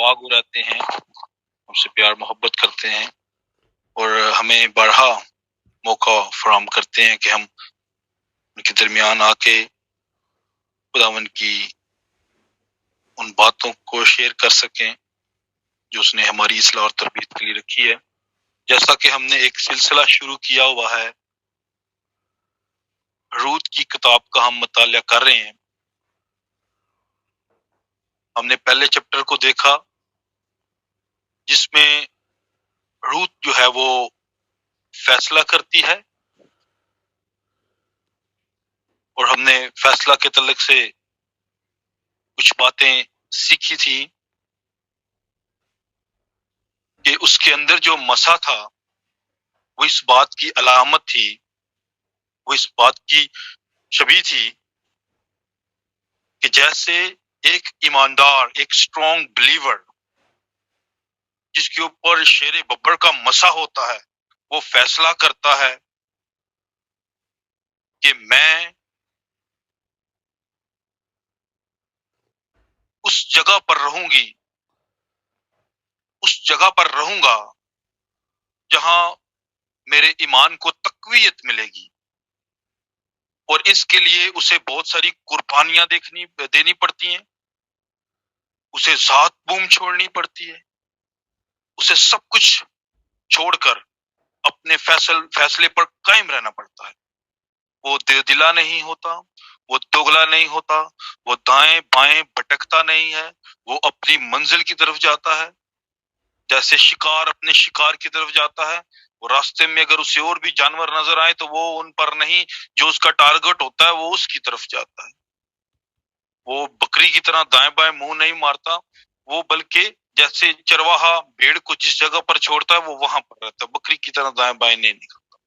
واگو رہتے ہیں، ہم سے پیار محبت کرتے ہیں اور ہمیں بڑھا موقع فراہم کرتے ہیں کہ ہم ان کے درمیان آ کے خداوند کی ان باتوں کو شیئر کر سکیں جو اس نے ہماری اصلاح اور تربیت کے لیے رکھی ہے۔ جیسا کہ ہم نے ایک سلسلہ شروع کیا ہوا ہے، روت کی کتاب کا ہم مطالعہ کر رہے ہیں۔ ہم نے پہلے چیپٹر کو دیکھا جس میں روت جو ہے وہ فیصلہ کرتی ہے، اور ہم نے فیصلہ کے تعلق سے کچھ باتیں سیکھی تھی کہ اس کے اندر جو مسا تھا وہ اس بات کی علامت تھی، وہ اس بات کی شبیہ تھی کہ جیسے ایک ایماندار، ایک اسٹرانگ بلیور جس کے اوپر شیر ببر کا مسا ہوتا ہے، وہ فیصلہ کرتا ہے کہ میں اس جگہ پر رہوں گی، اس جگہ پر رہوں گا جہاں میرے ایمان کو تقویت ملے گی، اور اس کے لیے اسے بہت ساری قربانیاں دینی پڑتی ہیں، اسے ذات بوم چھوڑنی پڑتی ہے، اسے سب کچھ چھوڑ کر اپنے فیصلے پر قائم رہنا پڑتا ہے۔ وہ دلا نہیں ہوتا، وہ دوگلا نہیں ہوتا، وہ دائیں بائیں بھٹکتا نہیں ہے، وہ اپنی منزل کی طرف جاتا ہے جیسے شکار اپنے شکار کی طرف جاتا ہے۔ وہ راستے میں اگر اسے اور بھی جانور نظر آئے تو وہ ان پر نہیں، جو اس کا ٹارگٹ ہوتا ہے وہ اس کی طرف جاتا ہے۔ وہ بکری کی طرح دائیں بائیں منہ نہیں مارتا، وہ بلکہ جیسے چرواہا بھیڑ کو جس جگہ پر چھوڑتا ہے وہ وہاں پر رہتا ہے، بکری کی طرح دائیں بائیں نہیں نکلتا۔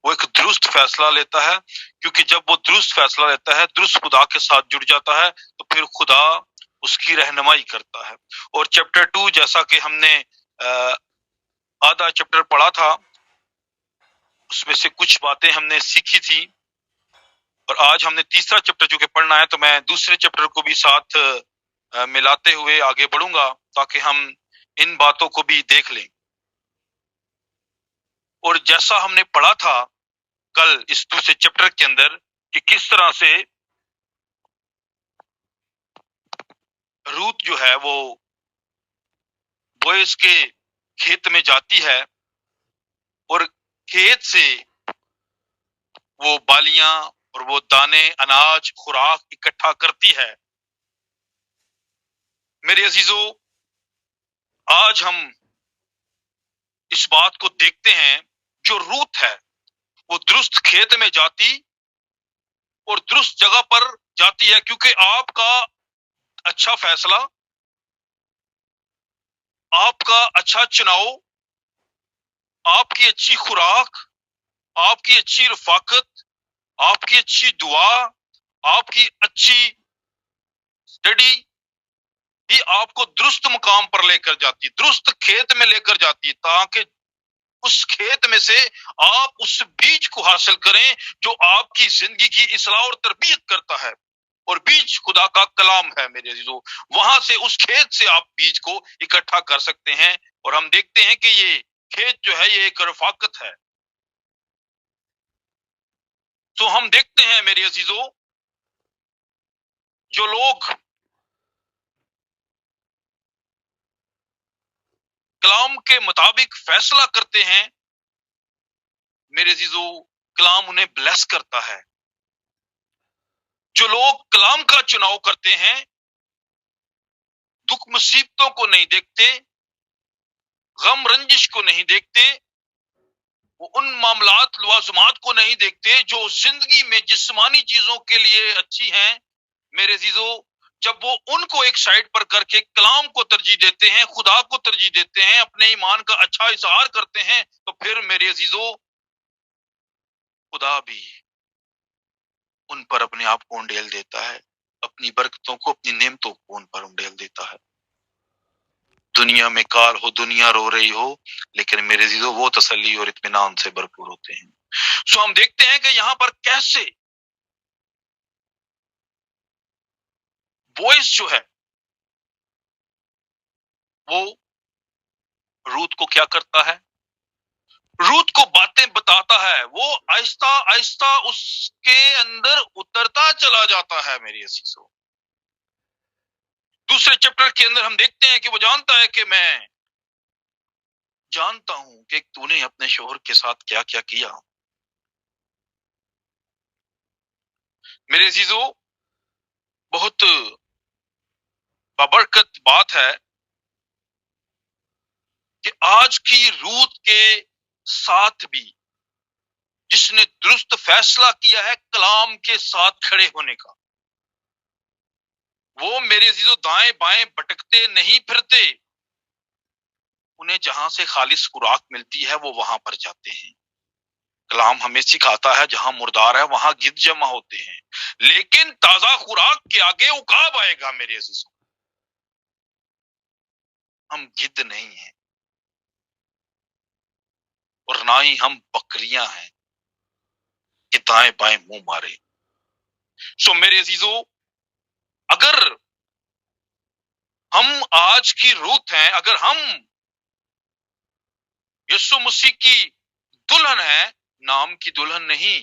وہ ایک درست فیصلہ لیتا ہے، کیونکہ جب وہ درست فیصلہ لیتا ہے، درست خدا کے ساتھ جڑ جاتا ہے، تو پھر خدا اس کی رہنمائی کرتا ہے۔ اور چیپٹر 2 جیسا کہ ہم نے آدھا چیپٹر پڑھا تھا، اس میں سے کچھ باتیں ہم نے سیکھی تھی، اور آج ہم نے تیسرا چیپٹر جو کہ پڑھنا ہے، تو میں دوسرے چیپٹر کو بھی ساتھ ملاتے ہوئے آگے بڑھوں گا تاکہ ہم ان باتوں کو بھی دیکھ لیں۔ اور جیسا ہم نے پڑھا تھا کل اس دوسرے چیپٹر کے اندر کہ کس طرح سے روت جو ہے وہ بوئز کے کھیت میں جاتی ہے اور کھیت سے وہ بالیاں اور وہ دانے اناج خوراک اکٹھا کرتی ہے۔ میرے عزیزو، آج ہم اس بات کو دیکھتے ہیں، جو روت ہے وہ درست کھیت میں جاتی اور درست جگہ پر جاتی ہے، کیونکہ آپ کا اچھا فیصلہ، آپ کا اچھا چناؤ، آپ کی اچھی خوراک، آپ کی اچھی رفاقت، آپ کی اچھی دعا، آپ کی اچھی اسٹڈی ہی آپ کو درست مقام پر لے کر جاتی، درست کھیت میں لے کر جاتی، تاکہ اس کھیت میں سے آپ اس بیج کو حاصل کریں جو آپ کی زندگی کی اصلاح اور تربیت کرتا ہے۔ اور بیج خدا کا کلام ہے میرے عزیزو، وہاں سے اس کھیت سے آپ بیج کو اکٹھا کر سکتے ہیں۔ اور ہم دیکھتے ہیں کہ یہ کھیت جو ہے یہ ایک رفاقت ہے۔ تو ہم دیکھتے ہیں میرے عزیزو، جو لوگ کلام کے مطابق فیصلہ کرتے ہیں، میرے عزیزو کلام انہیں بلیس کرتا ہے۔ جو لوگ کلام کا چناؤ کرتے ہیں، دکھ مصیبتوں کو نہیں دیکھتے، غم رنجش کو نہیں دیکھتے، وہ ان معاملات لوازمات کو نہیں دیکھتے جو زندگی میں جسمانی چیزوں کے لیے اچھی ہیں، میرے عزیزو جب وہ ان کو ایک سائڈ پر کر کے کلام کو ترجیح دیتے ہیں، خدا کو ترجیح دیتے ہیں، اپنے ایمان کا اچھا اظہار کرتے ہیں، تو پھر میرے عزیزو خدا بھی ان پر اپنے آپ کو انڈیل دیتا ہے، اپنی برکتوں کو، اپنی نعمتوں کو ان پر انڈیل دیتا ہے۔ دنیا میں کال ہو، دنیا رو رہی ہو، لیکن میرے عزیزو وہ تسلی اور اطمینان سے بھرپور ہوتے ہیں۔ سو ہم دیکھتے ہیں کہ یہاں پر کیسے بوئز جو ہے وہ روت کو کیا کرتا ہے؟ روت کو باتیں بتاتا ہے، وہ آہستہ آہستہ اس کے اندر اترتا چلا جاتا ہے میری عزیزو۔ دوسرے چیپٹر کے اندر ہم دیکھتے ہیں کہ وہ جانتا ہے کہ میں جانتا ہوں کہ تو نے اپنے شوہر کے ساتھ کیا کیا کیا۔ میرے عزیزو، بہت بابرکت بات ہے کہ آج کی روت کے ساتھ بھی جس نے درست فیصلہ کیا ہے کلام کے ساتھ کھڑے ہونے کا، وہ میرے عزیزو دائیں بائیں بھٹکتے نہیں پھرتے، انہیں جہاں سے خالص خوراک ملتی ہے وہ وہاں پر جاتے ہیں۔ کلام ہمیں سکھاتا ہے جہاں مردار ہے وہاں گدھ جمع ہوتے ہیں، لیکن تازہ خوراک کے آگے عقاب آئے گا میرے عزیزو۔ ہم گدھ نہیں ہیں اور نہ ہی ہم بکریاں ہیں کہ دائیں بائیں منہ مارے۔ سو میرے عزیزو، اگر ہم آج کی روت ہیں، اگر ہم یسوع مسیح کی دلہن ہے، نام کی دلہن نہیں،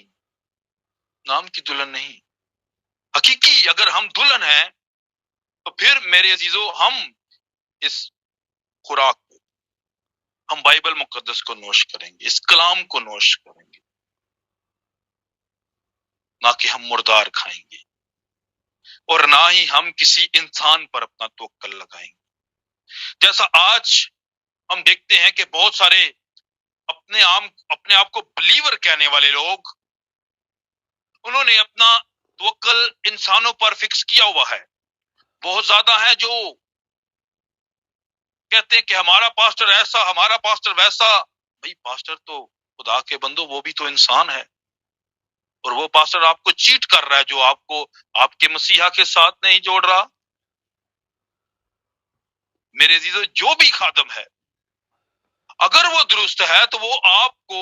نام کی دلہن نہیں، حقیقی اگر ہم دلہن ہیں تو پھر میرے عزیزو ہم اس خوراک کو، ہم بائبل مقدس کو نوش کریں گے، اس کلام کو نوش کریں گے، نہ کہ ہم مردار کھائیں گے اور نہ ہی ہم کسی انسان پر اپنا توکل لگائیں گے۔ جیسا آج ہم دیکھتے ہیں کہ بہت سارے اپنے آپ کو بلیور کہنے والے لوگ، انہوں نے اپنا توکل انسانوں پر فکس کیا ہوا ہے۔ بہت زیادہ ہیں جو کہتے ہیں کہ ہمارا پاسٹر ایسا، ہمارا پاسٹر ویسا۔ بھئی پاسٹر تو خدا کے بندو وہ بھی تو انسان ہے، اور وہ پاسٹر آپ کو چیٹ کر رہا ہے جو آپ کو آپ کے مسیحا کے ساتھ نہیں جوڑ رہا۔ میرے عزیزو، جو بھی خادم ہے اگر وہ درست ہے تو وہ آپ کو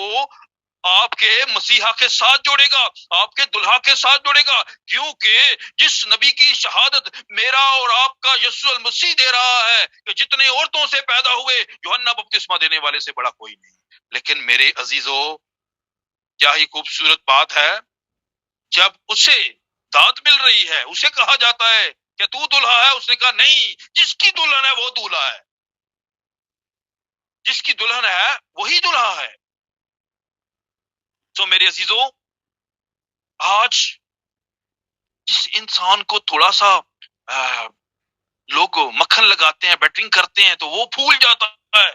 آپ کے مسیحا کے ساتھ جوڑے گا، آپ کے دلہا کے ساتھ جوڑے گا، کیونکہ جس نبی کی شہادت میرا اور آپ کا یسوع المسیح دے رہا ہے کہ جتنے عورتوں سے پیدا ہوئے یوحنا بپتسمہ دینے والے سے بڑا کوئی نہیں۔ لیکن میرے عزیزو، کیا ہی خوبصورت بات ہے، جب اسے داد مل رہی ہے، اسے کہا جاتا ہے کہ تو دلہا ہے، اس نے کہا نہیں، جس کی دلہن ہے وہ دولہا ہے، جس کی دلہن ہے وہی دلہا ہے۔ تو میرے عزیزو، آج جس انسان کو تھوڑا سا لوگ مکھن لگاتے ہیں، بیٹرنگ کرتے ہیں، تو وہ بھول جاتا ہے،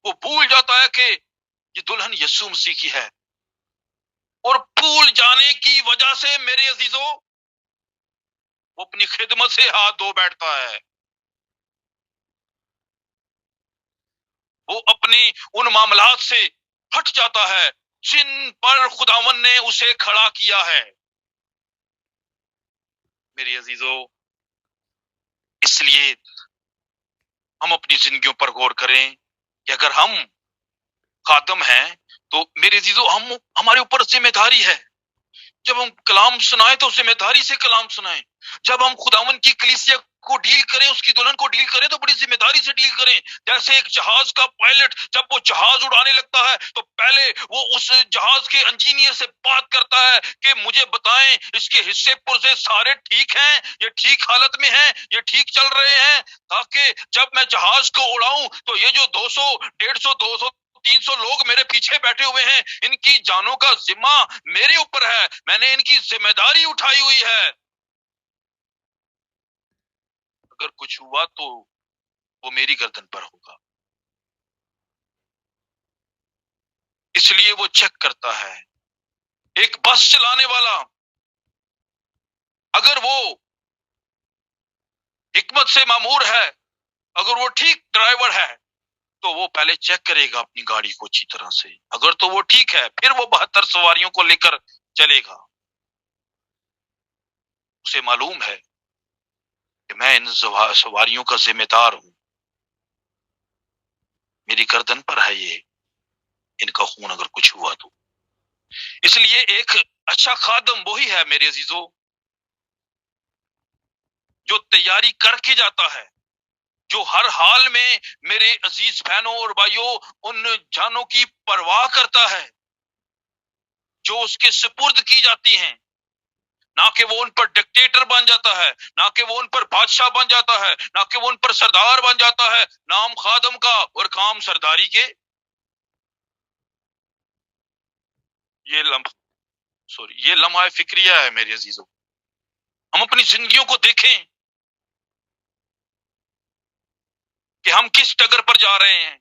وہ بھول جاتا ہے کہ یہ دلہن یسوع مسیح کی ہے، اور بھول جانے کی وجہ سے میرے عزیزو وہ اپنی خدمت سے ہاتھ دھو بیٹھتا ہے، وہ اپنی ان معاملات سے ہٹ جاتا ہے جن پر خداوند نے اسے کھڑا کیا ہے۔ میری عزیزو، اس لیے ہم اپنی زندگیوں پر غور کریں کہ اگر ہم خادم ہیں تو میرے عزیزو ہمارے اوپر ذمہ داری ہے، جب ہم کلام سنائیں تو ذمہ داری سے کلام سنائیں، جب ہم خداوند کی کلیسیا کو ڈیل کریں، اس کی دلہن کو ڈیل کریں تو بڑی ذمہ داری سے ڈیل کریں۔ جیسے ایک جہاز کا پائلٹ جب وہ جہاز اڑانے لگتا ہے تو پہلے وہ اس جہاز کے انجینئر سے بات کرتا ہے کہ مجھے بتائیں اس کے حصے پرزے سارے ٹھیک ہیں، یہ ٹھیک حالت میں ہیں، یہ ٹھیک چل رہے ہیں، تاکہ جب میں جہاز کو اڑاؤں تو یہ جو 200 150 200 300 لوگ میرے پیچھے بیٹھے ہوئے ہیں، ان کی جانوں کا ذمہ میرے اوپر ہے، میں نے ان کی ذمہ داری اٹھائی ہوئی ہے۔ اگر کچھ ہوا تو وہ میری گردن پر ہوگا، اس لیے وہ چیک کرتا ہے۔ ایک بس چلانے والا اگر وہ حکمت سے مامور ہے، اگر وہ ٹھیک ڈرائیور ہے تو وہ پہلے چیک کرے گا اپنی گاڑی کو اچھی طرح سے، اگر تو وہ ٹھیک ہے پھر وہ 72 سواریوں کو لے کر چلے گا۔ اسے معلوم ہے کہ میں ان سواریوں کا ذمہ دار ہوں، میری گردن پر ہے یہ، ان کا خون اگر کچھ ہوا تو۔ اس لیے ایک اچھا خادم وہی ہے میرے عزیزو جو تیاری کر کے جاتا ہے، جو ہر حال میں میرے عزیز بہنوں اور بھائیوں ان جانوں کی پرواہ کرتا ہے جو اس کے سپرد کی جاتی ہیں، نہ کہ وہ ان پر ڈکٹیٹر بن جاتا ہے، نہ کہ وہ ان پر بادشاہ بن جاتا ہے، نہ کہ وہ ان پر سردار بن جاتا ہے، نام خادم کا اور کام سرداری کے۔ یہ لمحہ فکریہ ہے میرے عزیزوں۔ ہم اپنی زندگیوں کو دیکھیں کہ ہم کس ڈگر پر جا رہے ہیں۔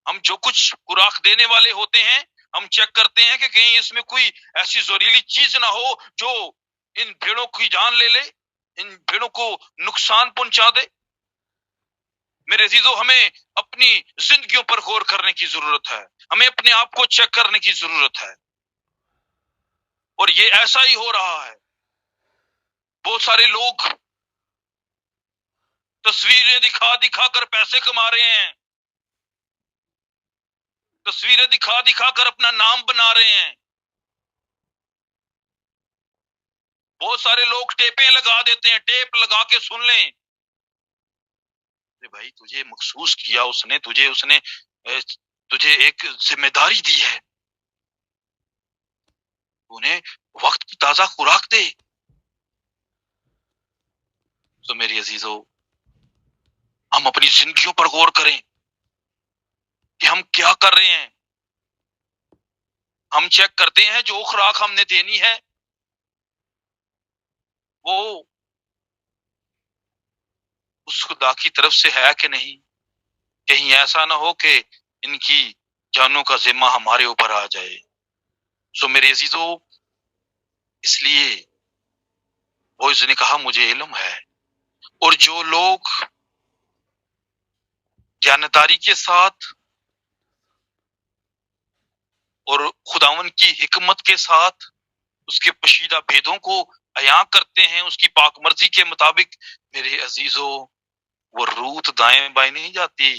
ہم جو کچھ خوراک دینے والے ہوتے ہیں، ہم چیک کرتے ہیں کہ کہیں اس میں کوئی ایسی زہریلی چیز نہ ہو جو ان بھیڑوں کی جان لے لے، ان بھیڑوں کو نقصان پہنچا دے۔ میرے عزیزو، ہمیں اپنی زندگیوں پر غور کرنے کی ضرورت ہے، ہمیں اپنے آپ کو چیک کرنے کی ضرورت ہے، اور یہ ایسا ہی ہو رہا ہے۔ بہت سارے لوگ تصویریں دکھا دکھا کر پیسے کما رہے ہیں، تصویریں دکھا دکھا کر اپنا نام بنا رہے ہیں۔ بہت سارے لوگ ٹیپیں لگا دیتے ہیں، ٹیپ لگا کے سن لیں۔ بھائی تجھے مخصوص کیا اس نے، تجھے ایک ذمہ داری دی ہے، انہیں وقت کی تازہ خوراک دے۔ تو میری عزیزو، ہم اپنی زندگیوں پر غور کریں کہ ہم کیا کر رہے ہیں۔ ہم چیک کرتے ہیں جو خوراک ہم نے دینی ہے وہ اس خدا کی طرف سے ہے کہ نہیں۔ کہیں ایسا نہ ہو کہ ان کی جانوں کا ذمہ ہمارے اوپر آ جائے۔ سو میرے عزیزو، اس لیے وہ اس نے کہا مجھے علم ہے، اور جو لوگ جانکاری کے ساتھ اور خداون کی حکمت کے ساتھ اس کے پوشیدہ بھیدوں کو عیاں کرتے ہیں اس کی پاک مرضی کے مطابق، میرے عزیزو، وہ روت دائیں بائیں نہیں جاتی۔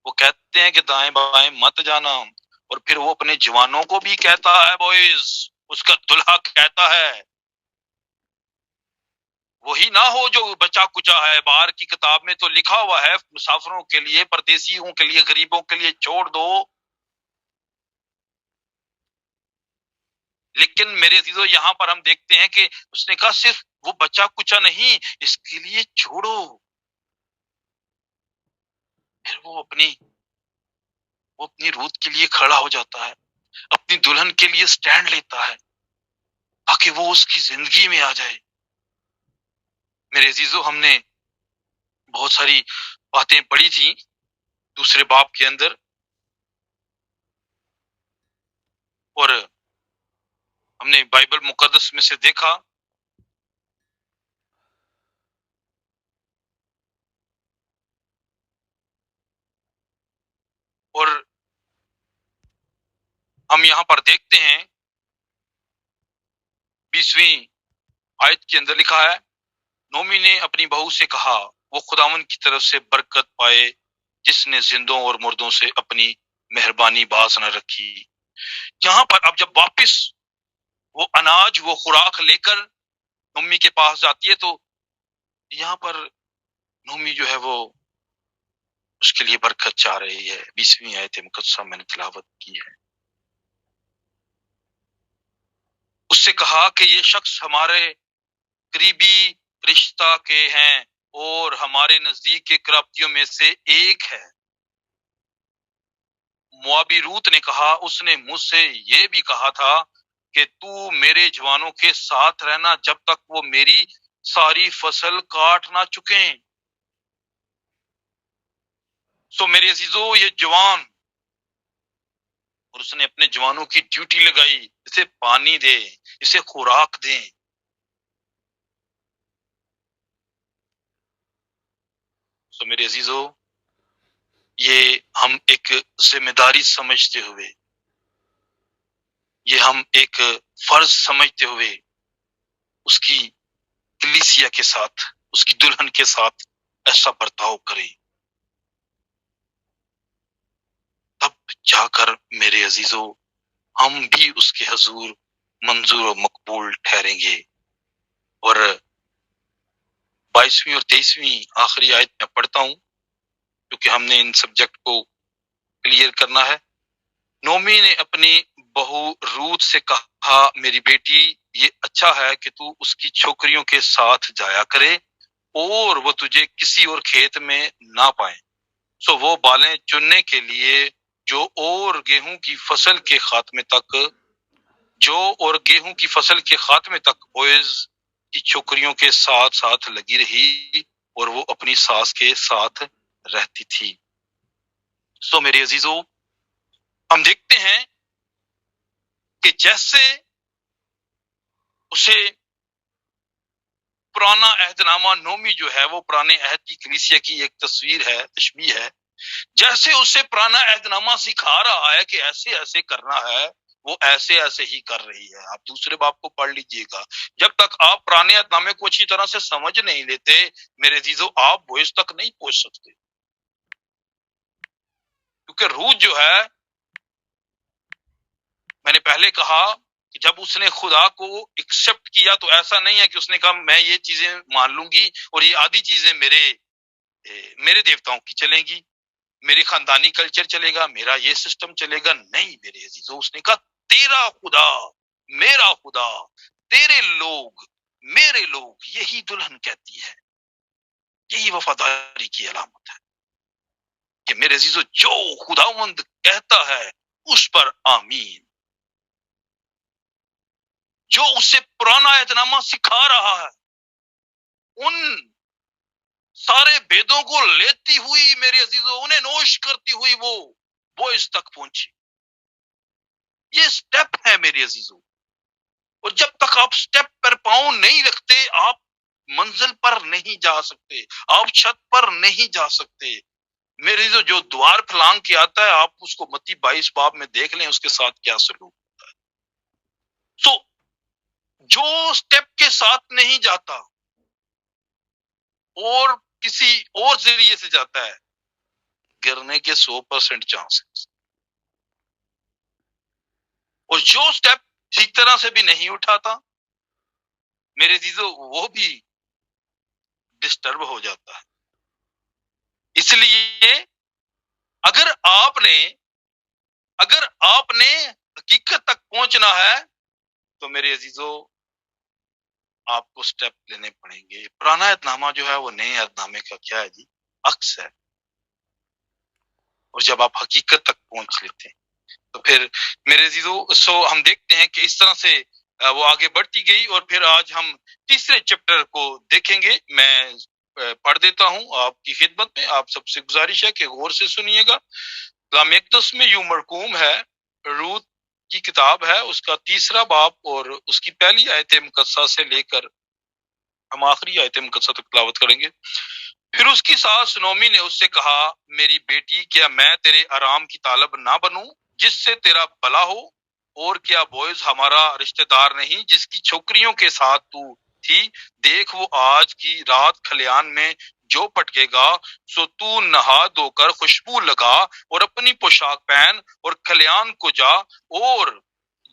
وہ کہتے ہیں کہ دائیں بائیں مت جانا، اور پھر وہ اپنے جوانوں کو بھی کہتا ہے، بوائز، اس کا دلہا کہتا ہے وہی نہ ہو جو بچا کچا ہے۔ باہر کی کتاب میں تو لکھا ہوا ہے مسافروں کے لیے، پردیسیوں کے لیے، غریبوں کے لیے چھوڑ دو، لیکن میرے عزیزو یہاں پر ہم دیکھتے ہیں کہ اس نے کہا صرف وہ بچا کچا نہیں، اس کے لیے چھوڑو۔ پھر وہ اپنی روت کے لیے کھڑا ہو جاتا ہے، اپنی دلہن کے لیے سٹینڈ لیتا ہے تاکہ وہ اس کی زندگی میں آ جائے۔ میرے عزیزو، ہم نے بہت ساری باتیں پڑھی تھیں دوسرے باب کے اندر، اور ہم نے بائبل مقدس میں سے دیکھا اور ہم یہاں پر دیکھتے ہیں 20ویں آیت کے اندر لکھا ہے، نومی نے اپنی بہو سے کہا وہ خداون کی طرف سے برکت پائے جس نے زندوں اور مردوں سے اپنی مہربانی باز نہ رکھی۔ یہاں پر اب جب واپس وہ اناج، وہ خوراک لے کر نومی کے پاس جاتی ہے، تو یہاں پر نومی جو ہے وہ اس کے لیے برکت چاہ رہی ہے۔ 20ویں آیت مقدسہ میں نے تلاوت کی ہے۔ اس سے کہا کہ یہ شخص ہمارے قریبی رشتہ کے ہیں اور ہمارے نزدیک کے قرابتیوں میں سے ایک ہے۔ موابی روت نے کہا اس نے مجھ سے یہ بھی کہا تھا کہ تو میرے جوانوں کے ساتھ رہنا جب تک وہ میری ساری فصل کاٹ نہ چکیں۔ سو میرے عزیزو، یہ جوان، اور اس نے اپنے جوانوں کی ڈیوٹی لگائی، اسے پانی دے، اسے خوراک دیں۔ سو میرے عزیزو، یہ ہم ایک ذمہ داری سمجھتے ہوئے، یہ ہم ایک فرض سمجھتے ہوئے اس کی کلیسیا کے ساتھ، اس کی دلہن کے ساتھ ایسا برتاؤ کریں، تب جا کر میرے عزیزو ہم بھی اس کے حضور منظور و مقبول ٹھہریں گے۔ اور 22ویں اور 23ویں آخری آیت میں پڑھتا ہوں کیونکہ ہم نے ان سبجیکٹ کو کلیئر کرنا ہے۔ نومی نے اپنی بہو روت سے کہا، میری بیٹی، یہ اچھا ہے کہ تو اس کی چھوکریوں کے ساتھ جایا کرے اور وہ تجھے کسی اور کھیت میں نہ پائیں۔ سو وہ بالیں چننے کے لیے جو اور گیہوں کی فصل کے خاتمے تک بوئز کی چھوکریوں کے ساتھ ساتھ لگی رہی اور وہ اپنی ساس کے ساتھ رہتی تھی۔ سو میرے عزیزو، ہم دیکھتے ہیں کہ جیسے اسے پرانا عہد نامہ نومی جو ہے وہ پرانے عہد کی کلیسیا کی ایک تصویر ہے، تشبیہ ہے، جیسے اسے پرانا عہد نامہ سکھا رہا ہے کہ ایسے ایسے کرنا ہے، وہ ایسے ایسے ہی کر رہی ہے۔ آپ دوسرے باب کو پڑھ لیجئے گا۔ جب تک آپ پرانے عہد نامے کو اچھی طرح سے سمجھ نہیں لیتے میرے عزیزو، آپ بوئز تک نہیں پہنچ سکتے، کیونکہ روح جو ہے، میں نے پہلے کہا کہ جب اس نے خدا کو ایکسپٹ کیا تو ایسا نہیں ہے کہ اس نے کہا میں یہ چیزیں مان لوں گی اور یہ آدھی چیزیں میرے دیوتاؤں کی چلیں گی، میری خاندانی کلچر چلے گا، میرا یہ سسٹم چلے گا۔ نہیں میرے عزیزو، اس نے کہا تیرا خدا، میرا خدا، تیرے لوگ، میرے لوگ، یہی دلہن کہتی ہے، یہی وفاداری کی علامت ہے کہ میرے عزیزو جو خداوند کہتا ہے اس پر آمین۔ جو اسے پرانا عہد نامہ سکھا رہا ہے ان سارے بیدوں کو لیتی ہوئی میرے عزیزو، انہیں نوش کرتی ہوئی وہ اس تک پہنچی۔ یہ سٹیپ ہے میرے عزیزو، اور جب تک آپ سٹیپ پر پاؤں نہیں رکھتے آپ منزل پر نہیں جا سکتے، آپ چھت پر نہیں جا سکتے۔ میرے عزیزو، جو دوار پھلانگ کے آتا ہے آپ اس کو متی 22 باب میں دیکھ لیں اس کے ساتھ کیا سلوک ہوتا ہے۔ سو جو سٹیپ کے ساتھ نہیں جاتا اور کسی اور ذریعے سے جاتا ہے، گرنے کے 100% چانسز، اور جو سٹیپ ٹھیک طرح سے بھی نہیں اٹھاتا میرے عزیزو وہ بھی ڈسٹرب ہو جاتا ہے۔ اس لیے اگر آپ نے حقیقت تک پہنچنا ہے تو میرے عزیزو آپ کو سٹیپ لینے پڑیں گے۔ پرانا عہد نامہ جو ہے وہ نئے عہد نامے کا کیا ہے جی؟ عکس ہے۔ اور جب آپ حقیقت تک پہنچ لیتے ہیں تو پھر میرے عزیزو ہم دیکھتے ہیں کہ اس طرح سے وہ آگے بڑھتی گئی، اور پھر آج ہم تیسرے چیپٹر کو دیکھیں گے۔ میں پڑھ دیتا ہوں آپ کی خدمت میں، آپ سب سے گزارش ہے کہ غور سے سنیے گا۔ کلام اقدس میں یوں مرقوم ہے، روت کی کتاب ہے، اس کا 3 باب اور اس کی پہلی آیت مقدسہ سے لے کر ہم آخری آیت مقدسہ تک تلاوت کریں گے۔ پھر اس کی ساس نومی نے اس سے کہا، میری بیٹی، کیا میں تیرے آرام کی طالب نہ بنوں جس سے تیرا بھلا ہو؟ اور کیا بوئز ہمارا رشتہ دار نہیں جس کی چھوکریوں کے ساتھ تو تھی؟ دیکھ وہ آج کی رات کھلیان میں جو پٹکے گا، سو تو نہا دھو کر خوشبو لگا اور اپنی پوشاک پہن اور کھلیان کو جا، اور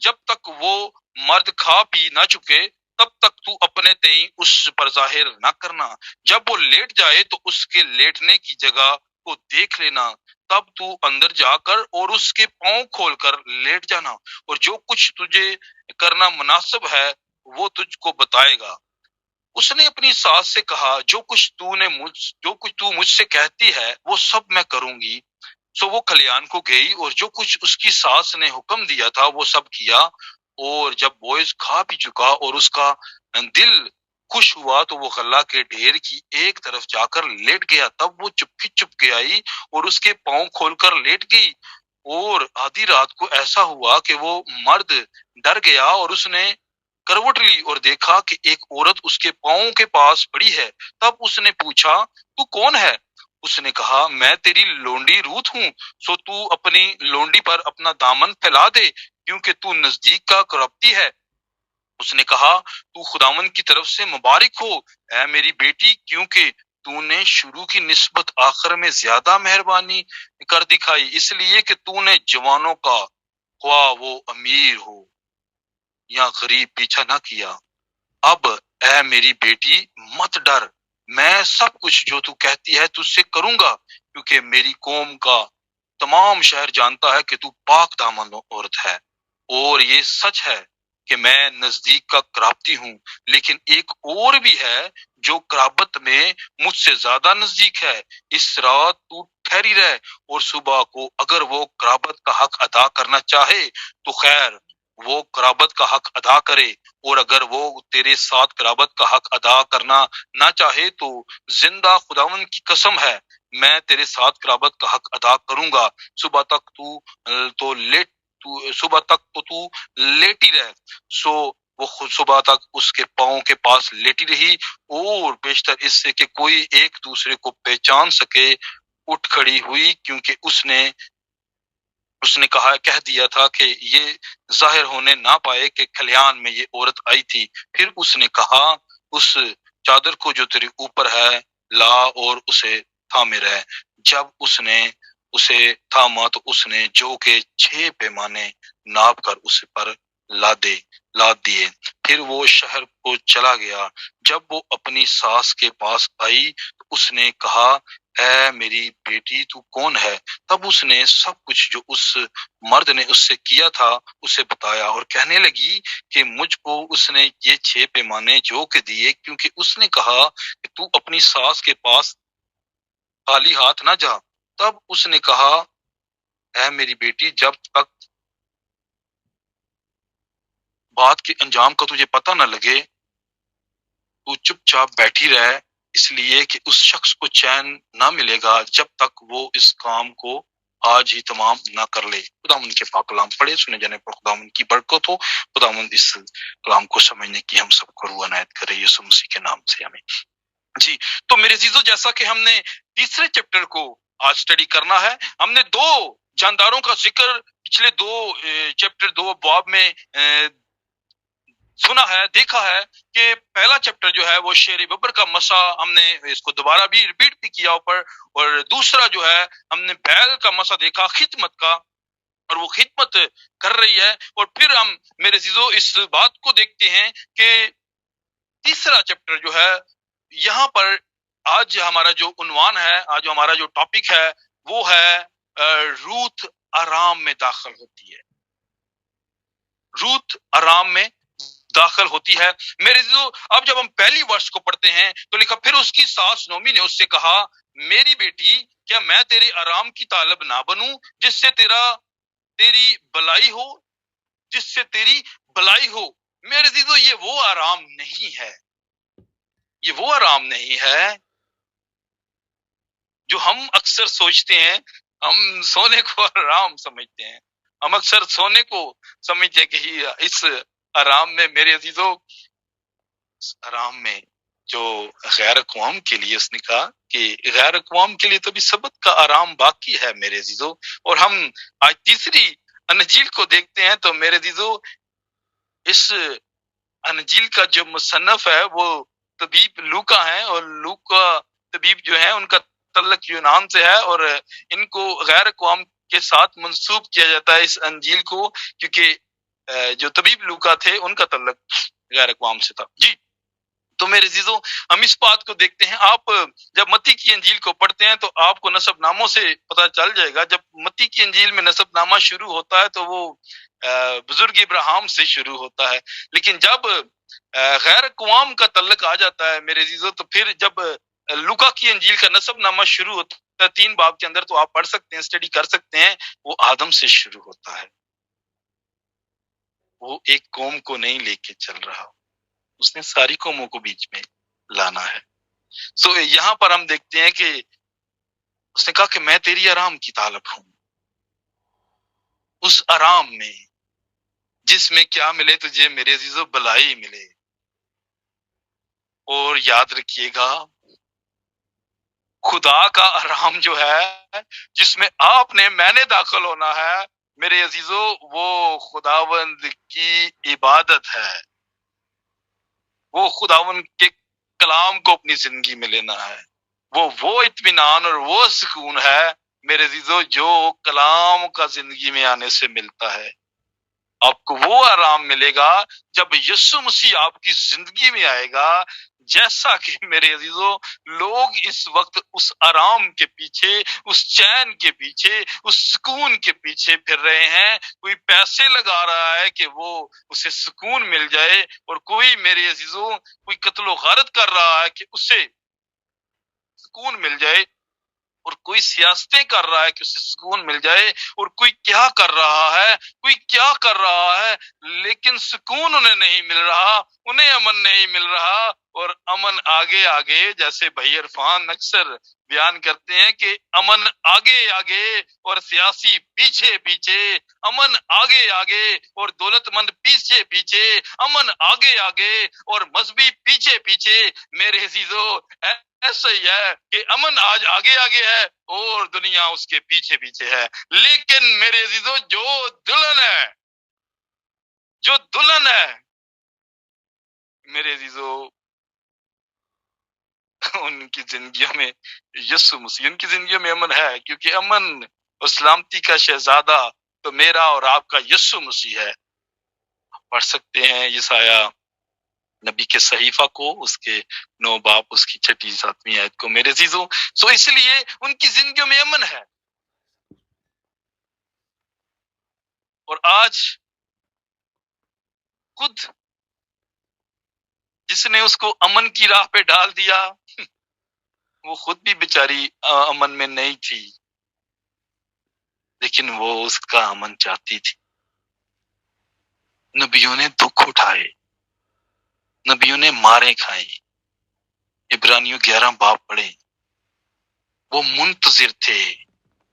جب تک وہ مرد کھا پی نہ چکے تب تک تو اپنے تئیں اس پر ظاہر نہ کرنا۔ جب وہ لیٹ جائے تو اس کے لیٹنے کی جگہ کو دیکھ لینا، تب تو اندر جا کر اور اس کے پاؤں کھول کر لیٹ جانا، اور جو کچھ تجھے کرنا مناسب ہے وہ تجھ کو بتائے گا۔ اس نے اپنی ساس سے کہا، جو کچھ تو مجھ سے کہتی ہے وہ سب میں کروں گی۔ سو وہ کھلیان کو گئی اور جو کچھ اس کی ساس نے حکم دیا تھا وہ سب کیا، اور جب بوئز کھا پی چکا اور اس کا دل خوش ہوا تو وہ غلہ کے ڈھیر کی ایک طرف جا کر لیٹ گیا۔ تب وہ چپ کے آئی اور اس کے پاؤں کھول کر لیٹ گئی، اور آدھی رات کو ایسا ہوا کہ وہ مرد ڈر گیا اور اس نے کروٹ لی اور دیکھا کہ ایک عورت اس کے پاؤں کے پاس پڑی ہے۔ تب اس نے پوچھا، تو کون ہے؟ اس نے کہا، میں تیری لونڈی روت ہوں، سو تو اپنی لونڈی پر اپنا دامن پھیلا دے کیونکہ تو نزدیک کا کرپتی ہے۔ اس نے کہا، تو خداوند کی طرف سے مبارک ہو اے میری بیٹی، کیونکہ تو نے شروع کی نسبت آخر میں زیادہ مہربانی کر دکھائی، اس لیے کہ تو نے جوانوں کا خواہ وہ امیر ہو یا غریب پیچھا نہ کیا۔ اب اے میری بیٹی مت ڈر، میں سب کچھ جو تو کہتی ہے تجھ سے کروں گا، کیونکہ میری قوم کا تمام شہر جانتا ہے کہ تو پاک دامن عورت ہے، اور یہ سچ ہے کہ میں نزدیک کا قرابتی ہوں، لیکن ایک اور بھی ہے جو قرابت میں مجھ سے زیادہ نزدیک ہے۔ اس رات تو ٹھہری رہ، اور صبح کو اگر وہ قرابت کا حق ادا کرنا چاہے تو خیر، وہ قرابت کا حق ادا کرے، اور اگر وہ تیرے ساتھ قرابت کا حق ادا کرنا نہ چاہے تو زندہ خداوند کی قسم ہے میں تیرے ساتھ قرابت کا حق ادا کروں گا۔ صبح تک صبح تک تو لیٹی رہ۔ سو وہ خود صبح تک اس کے پاؤں کے پاس لیٹی رہی، اور بیشتر اس سے کہ کوئی ایک دوسرے کو پہچان سکے اٹھ کھڑی ہوئی، کیونکہ اس نے کہہ دیا تھا کہ یہ ظاہر ہونے نہ پائے کہ کھلیان میں یہ عورت آئی تھی۔ پھر اس نے کہا اس چادر کو جو تیرے اوپر ہے لا اور اسے تھامے رہ۔ جب اس نے اسے تھاما تو اس نے جو کہ 6 پیمانے ناپ کر اس پر لاد دیے، پھر وہ شہر کو چلا گیا۔ جب وہ اپنی ساس کے پاس آئی تو اس نے کہا اے میری بیٹی تو کون ہے؟ تب اس نے سب کچھ جو اس مرد نے اس سے کیا تھا اسے بتایا، اور کہنے لگی کہ مجھ کو اس نے یہ 6 پیمانے جو کہ دیے، کیونکہ اس نے کہا کہ تو اپنی ساس کے پاس خالی ہاتھ نہ جا۔ تب اس نے کہا اے میری بیٹی جب تک بات کے انجام کا تجھے پتہ نہ لگے تو چپ چاپ بیٹھی رہ، اس لیے کہ اس شخص کو چین نہ ملے گا جب تک وہ اس کام کو آج ہی تمام نہ کر لے۔ خداوند کے پاک کلام پڑھے سنے جانے پر خداوند کی برکت ہو۔ خداوند اس کلام کو سمجھنے کی ہم سب کو روح عنایت کرے، یسوع مسیح کے نام سے آمین۔ جی تو میرے عزیزو، جیسا کہ ہم نے تیسرے چیپٹر کو آج سٹڈی کرنا ہے، ہم نے 2 جانداروں کا ذکر پچھلے 2 چیپٹر 2 باب میں سنا ہے، دیکھا ہے کہ پہلا چیپٹر جو ہے وہ شیر ببر کا مسا، ہم نے اس کو دوبارہ بھی ریپیٹ بھی کیا اوپر، اور دوسرا جو ہے ہم نے بیل کا مسا دیکھا خدمت کا، اور وہ خدمت کر رہی ہے۔ اور پھر ہم میرے عزیزو اس بات کو دیکھتے ہیں کہ تیسرا چیپٹر جو ہے یہاں پر آج ہمارا جو عنوان ہے، آج ہمارا جو ٹاپک ہے وہ ہے روت آرام میں داخل ہوتی ہے۔ روت آرام میں داخل ہوتی ہے۔ میرے عزیزو، اب جب ہم پہلی ورس کو پڑھتے ہیں تو لکھا پھر اس کی ساس نومی نے اس سے کہا میری بیٹی کیا میں تیرے آرام کی طالب نہ بنوں جس سے تیری بلائی ہو، جس سے تیری بلائی ہو۔ میرے عزیزو، یہ وہ آرام نہیں ہے، یہ وہ آرام نہیں ہے جو ہم اکثر سوچتے ہیں۔ ہم سونے کو آرام سمجھتے ہیں، ہم اکثر سونے کو سمجھتے ہیں کہ اس آرام میں، میرے عزیزو، اس آرام میں جو غیر اقوام کے لیے اس نے کہا کہ غیر اقوام کے لیے تو بھی سبت کا آرام باقی ہے میرے عزیزو۔ اور ہم آج تیسری انجیل کو دیکھتے ہیں تو میرے عزیزو اس انجیل کا جو مصنف ہے وہ طبیب لوکا ہیں، اور لوکا طبیب جو ہیں ان کا تعلق یونان سے ہے، اور ان کو غیر اقوام کے ساتھ منسوب کیا جاتا ہے اس انجیل کو، کیونکہ جو طبیب لوکا تھے ان کا تعلق غیر اقوام سے تھا۔ جی تو میرے عزیزوں، ہم اس بات کو دیکھتے ہیں، آپ جب متی کی انجیل کو پڑھتے ہیں تو آپ کو نسب ناموں سے پتہ چل جائے گا۔ جب متی کی انجیل میں نسب نامہ شروع ہوتا ہے تو وہ بزرگ ابراہیم سے شروع ہوتا ہے، لیکن جب غیر اقوام کا تعلق آ جاتا ہے میرے عزیزوں تو پھر جب لوکا کی انجیل کا نسب نامہ شروع ہوتا ہے 3 باب کے اندر، تو آپ پڑھ سکتے ہیں، اسٹڈی کر سکتے ہیں، وہ آدم سے شروع ہوتا ہے۔ وہ ایک قوم کو نہیں لے کے چل رہا، اس نے ساری قوموں کو بیچ میں لانا ہے۔ سو یہاں پر ہم دیکھتے ہیں کہ اس نے کہا کہ میں تیری آرام کی طالب ہوں، اس آرام میں جس میں کیا ملے تجھے میرے عزیزو؟ بلائی ملے۔ اور یاد رکھیے گا خدا کا آرام جو ہے جس میں میں نے داخل ہونا ہے میرے عزیزو، وہ خداوند کی عبادت ہے، وہ خداوند کے کلام کو اپنی زندگی میں لینا ہے، وہ اطمینان اور وہ سکون ہے میرے عزیزو جو کلام کا زندگی میں آنے سے ملتا ہے۔ آپ کو وہ آرام ملے گا جب یسوع مسیح آپ کی زندگی میں آئے گا. جیسا کہ میرے عزیزو لوگ اس وقت اس آرام کے پیچھے، اس چین کے پیچھے، اس سکون کے پیچھے پھر رہے ہیں. کوئی پیسے لگا رہا ہے کہ وہ اسے سکون مل جائے، اور کوئی میرے عزیزو کوئی قتل و غارت کر رہا ہے کہ اسے سکون مل جائے، اور کوئی سیاستیں کر رہا ہے کہ اسے سکون مل جائے، اور کوئی کیا کر رہا ہے، کوئی کیا کر رہا ہے، لیکن سکون انہیں نہیں مل رہا، انہیں امن نہیں مل رہا. اور امن آگے آگے، جیسے بھائی عرفان اکثر بیان کرتے ہیں کہ امن آگے آگے اور سیاسی پیچھے پیچھے، امن آگے آگے اور دولت مند پیچھے پیچھے، امن آگے آگے اور مذہبی پیچھے پیچھے. میرے عزیزو ایسا ہی ہے کہ امن آج آگے آگے ہے اور دنیا اس کے پیچھے پیچھے ہے. لیکن میرے عزیزو جو دلہن ہے میرے عزیزو، ان کی زندگیوں میں یسوع مسیح، ان کی زندگیوں میں امن ہے، کیونکہ امن اور سلامتی کا شہزادہ تو میرا اور آپ کا یسوع مسیح ہے. پڑھ سکتے ہیں یسایہ نبی کے صحیفہ کو، اس کے 9 باب اس کی 6-7 آیت کو میرے عزیزوں. سو اس لیے ان کی زندگیوں میں امن ہے. اور آج خود جس نے اس کو امن کی راہ پہ ڈال دیا، وہ خود بھی بیچاری امن میں نہیں تھی، لیکن وہ اس کا امن چاہتی تھی. نبیوں نے دکھ اٹھائے، نبیوں نے مارے کھائے. عبرانیوں 11 باب پڑھے. وہ منتظر تھے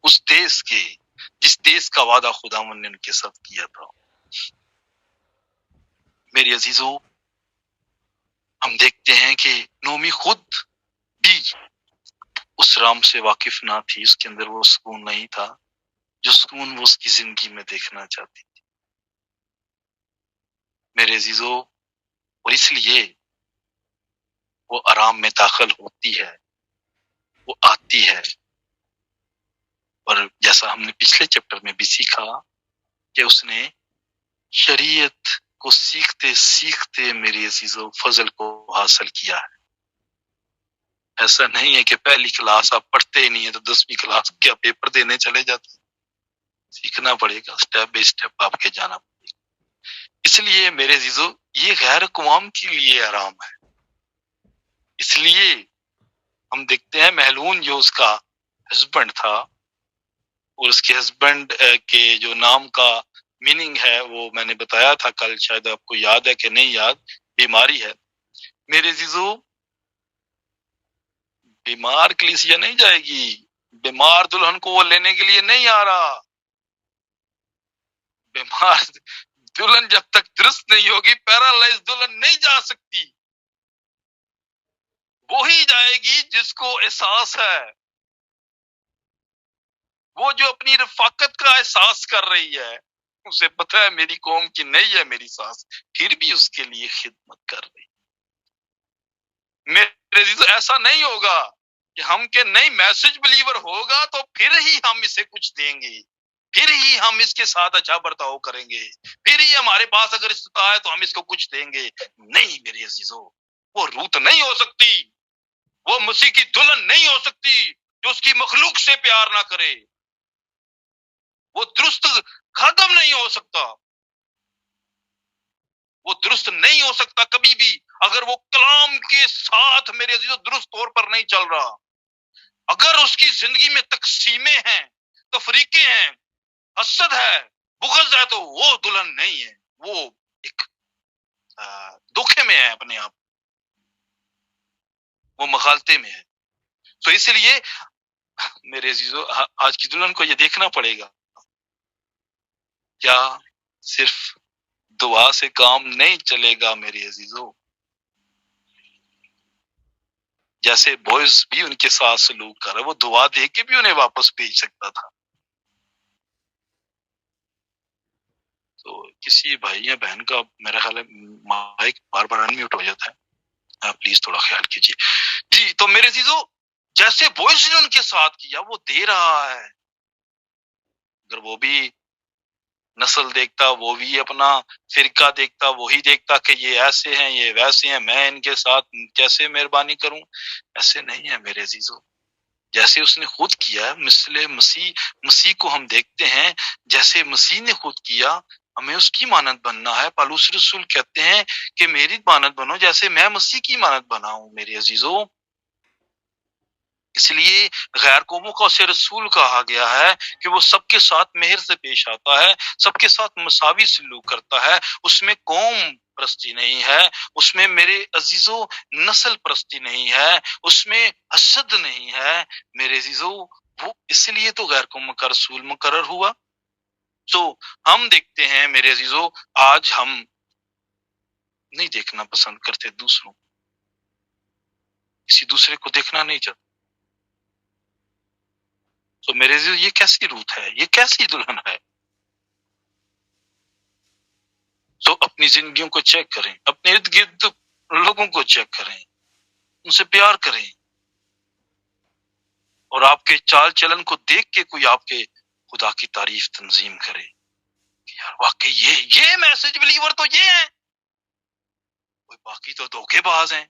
اس دیس کے جس دیس کا وعدہ خداوند نے ان کے ساتھ کیا تھا. میری عزیزو، ہم دیکھتے ہیں کہ نومی خود بھی اس رام سے واقف نہ تھی، اس کے اندر وہ سکون نہیں تھا جو سکون وہ اس کی زندگی میں دیکھنا چاہتی تھی. میرے عزیزو، اور اس لیے وہ آرام میں داخل ہوتی ہے، وہ آتی ہے. اور جیسا ہم نے پچھلے چیپٹر میں بھی سیکھا کہ اس نے شریعت کو سیکھتے سیکھتے میری عزیزو فضل کو حاصل کیا ہے. ایسا نہیں ہے کہ پہلی کلاس آپ پڑھتے ہی نہیں ہے تو 10ویں کلاس کیا پیپر دینے چلے جاتے. سیکھنا پڑے گا، سٹیپ بائی سٹیپ آپ کے جانا پڑے گا. اس لیے میرے عزیزو یہ غیر اقوام کے لیے آرام ہے. اس لیے ہم دیکھتے ہیں مہلون جو اس کا ہسبینڈ تھا، اور اس کے ہسبینڈ کے جو نام کا میننگ ہے وہ میں نے بتایا تھا کل، شاید آپ کو یاد ہے کہ نہیں یاد، بیماری ہے. میرے عزیزو بیمار کلیسیا نہیں جائے گی، بیمار دلہن کو وہ لینے کے لیے نہیں آ رہا. بیمار دلہن جب تک درست نہیں ہوگی، پیرالائز دلہن نہیں جا سکتی. وہی جائے گی جس کو احساس ہے، وہ جو اپنی رفاقت کا احساس کر رہی ہے، اسے پتہ ہے میری قوم کی نہیں ہے میری ساس، پھر بھی اس کے لیے خدمت کر رہی. میرے عزیزو ایسا نہیں ہوگا کہ ہم کے نہیں میسج بلیور ہوگا تو پھر ہی ہم اسے کچھ دیں گے، پھر ہی ہم اس کے ساتھ اچھا برتاؤ کریں گے، پھر ہی ہمارے پاس اگر استطاعت ہے تو ہم اس کو کچھ دیں گے. نہیں میرے عزیزو، وہ روت نہیں ہو سکتی، وہ مسیح کی دلہن نہیں ہو سکتی جو اس کی مخلوق سے پیار نہ کرے. وہ درست خادم نہیں ہو سکتا، وہ درست نہیں ہو سکتا کبھی بھی اگر وہ کلام کے ساتھ میرے عزیزو درست طور پر نہیں چل رہا. اگر اس کی زندگی میں تقسیمیں ہیں، تفریقیں ہیں، حسد ہے، بغض ہے، تو وہ دلہن نہیں ہے، وہ ایک دکھے میں ہے، اپنے آپ وہ مغالطے میں ہے. تو اس لیے میرے عزیزو آج کی دلہن کو یہ دیکھنا پڑے گا، کیا صرف دعا سے کام نہیں چلے گا میرے عزیزو. جیسے بوائز بھی ان کے ساتھ سلوک کر رہا ہے، وہ دعا دے کے بھی انہیں واپس بھیج سکتا تھا. تو کسی بھائی یا بہن کا میرا خیال ہے مائک بار بار انمیوٹ ہو جاتا ہے، پلیز تھوڑا خیال کیجیے. جی تو میرے عزیزو جیسے بوائز نے ان کے ساتھ کیا وہ دے رہا ہے. اگر وہ بھی نسل دیکھتا وہ بھی اپنا فرقہ دیکھتا وہی دیکھتا کہ یہ ایسے ہیں یہ ویسے ہیں، میں ان کے ساتھ کیسے مہربانی کروں. ایسے نہیں ہے میرے عزیزو. جیسے اس نے خود کیا مثل مسیح کو ہم دیکھتے ہیں، جیسے مسیح نے خود کیا ہمیں اس کی مانند بننا ہے. پالوس رسول کہتے ہیں کہ میری مانند بنو جیسے میں مسیح کی مانند بنا ہوں میرے عزیزو. اس لیے غیر قوموں کا اسے رسول کہا گیا ہے کہ وہ سب کے ساتھ مہر سے پیش آتا ہے، سب کے ساتھ مساوی سلوک کرتا ہے. اس میں قوم پرستی نہیں ہے، اس میں میرے عزیزو نسل پرستی نہیں ہے، اس میں حسد نہیں ہے میرے عزیزو. وہ اس لیے تو غیر قوم کا رسول مقرر ہوا. تو ہم دیکھتے ہیں میرے عزیزو، آج ہم نہیں دیکھنا پسند کرتے دوسروں، کسی دوسرے کو دیکھنا نہیں چاہتے. تو میرے عزیز یہ کیسی روت ہے، یہ کیسی دلہن ہے؟ تو اپنی زندگیوں کو چیک کریں، اپنے ارد گرد لوگوں کو چیک کریں، ان سے پیار کریں، اور آپ کے چال چلن کو دیکھ کے کوئی آپ کے خدا کی تعریف تنظیم کرے کہ یار واقعی یہ میسج بلیور تو یہ ہے، کوئی باقی تو دھوکے باز ہیں.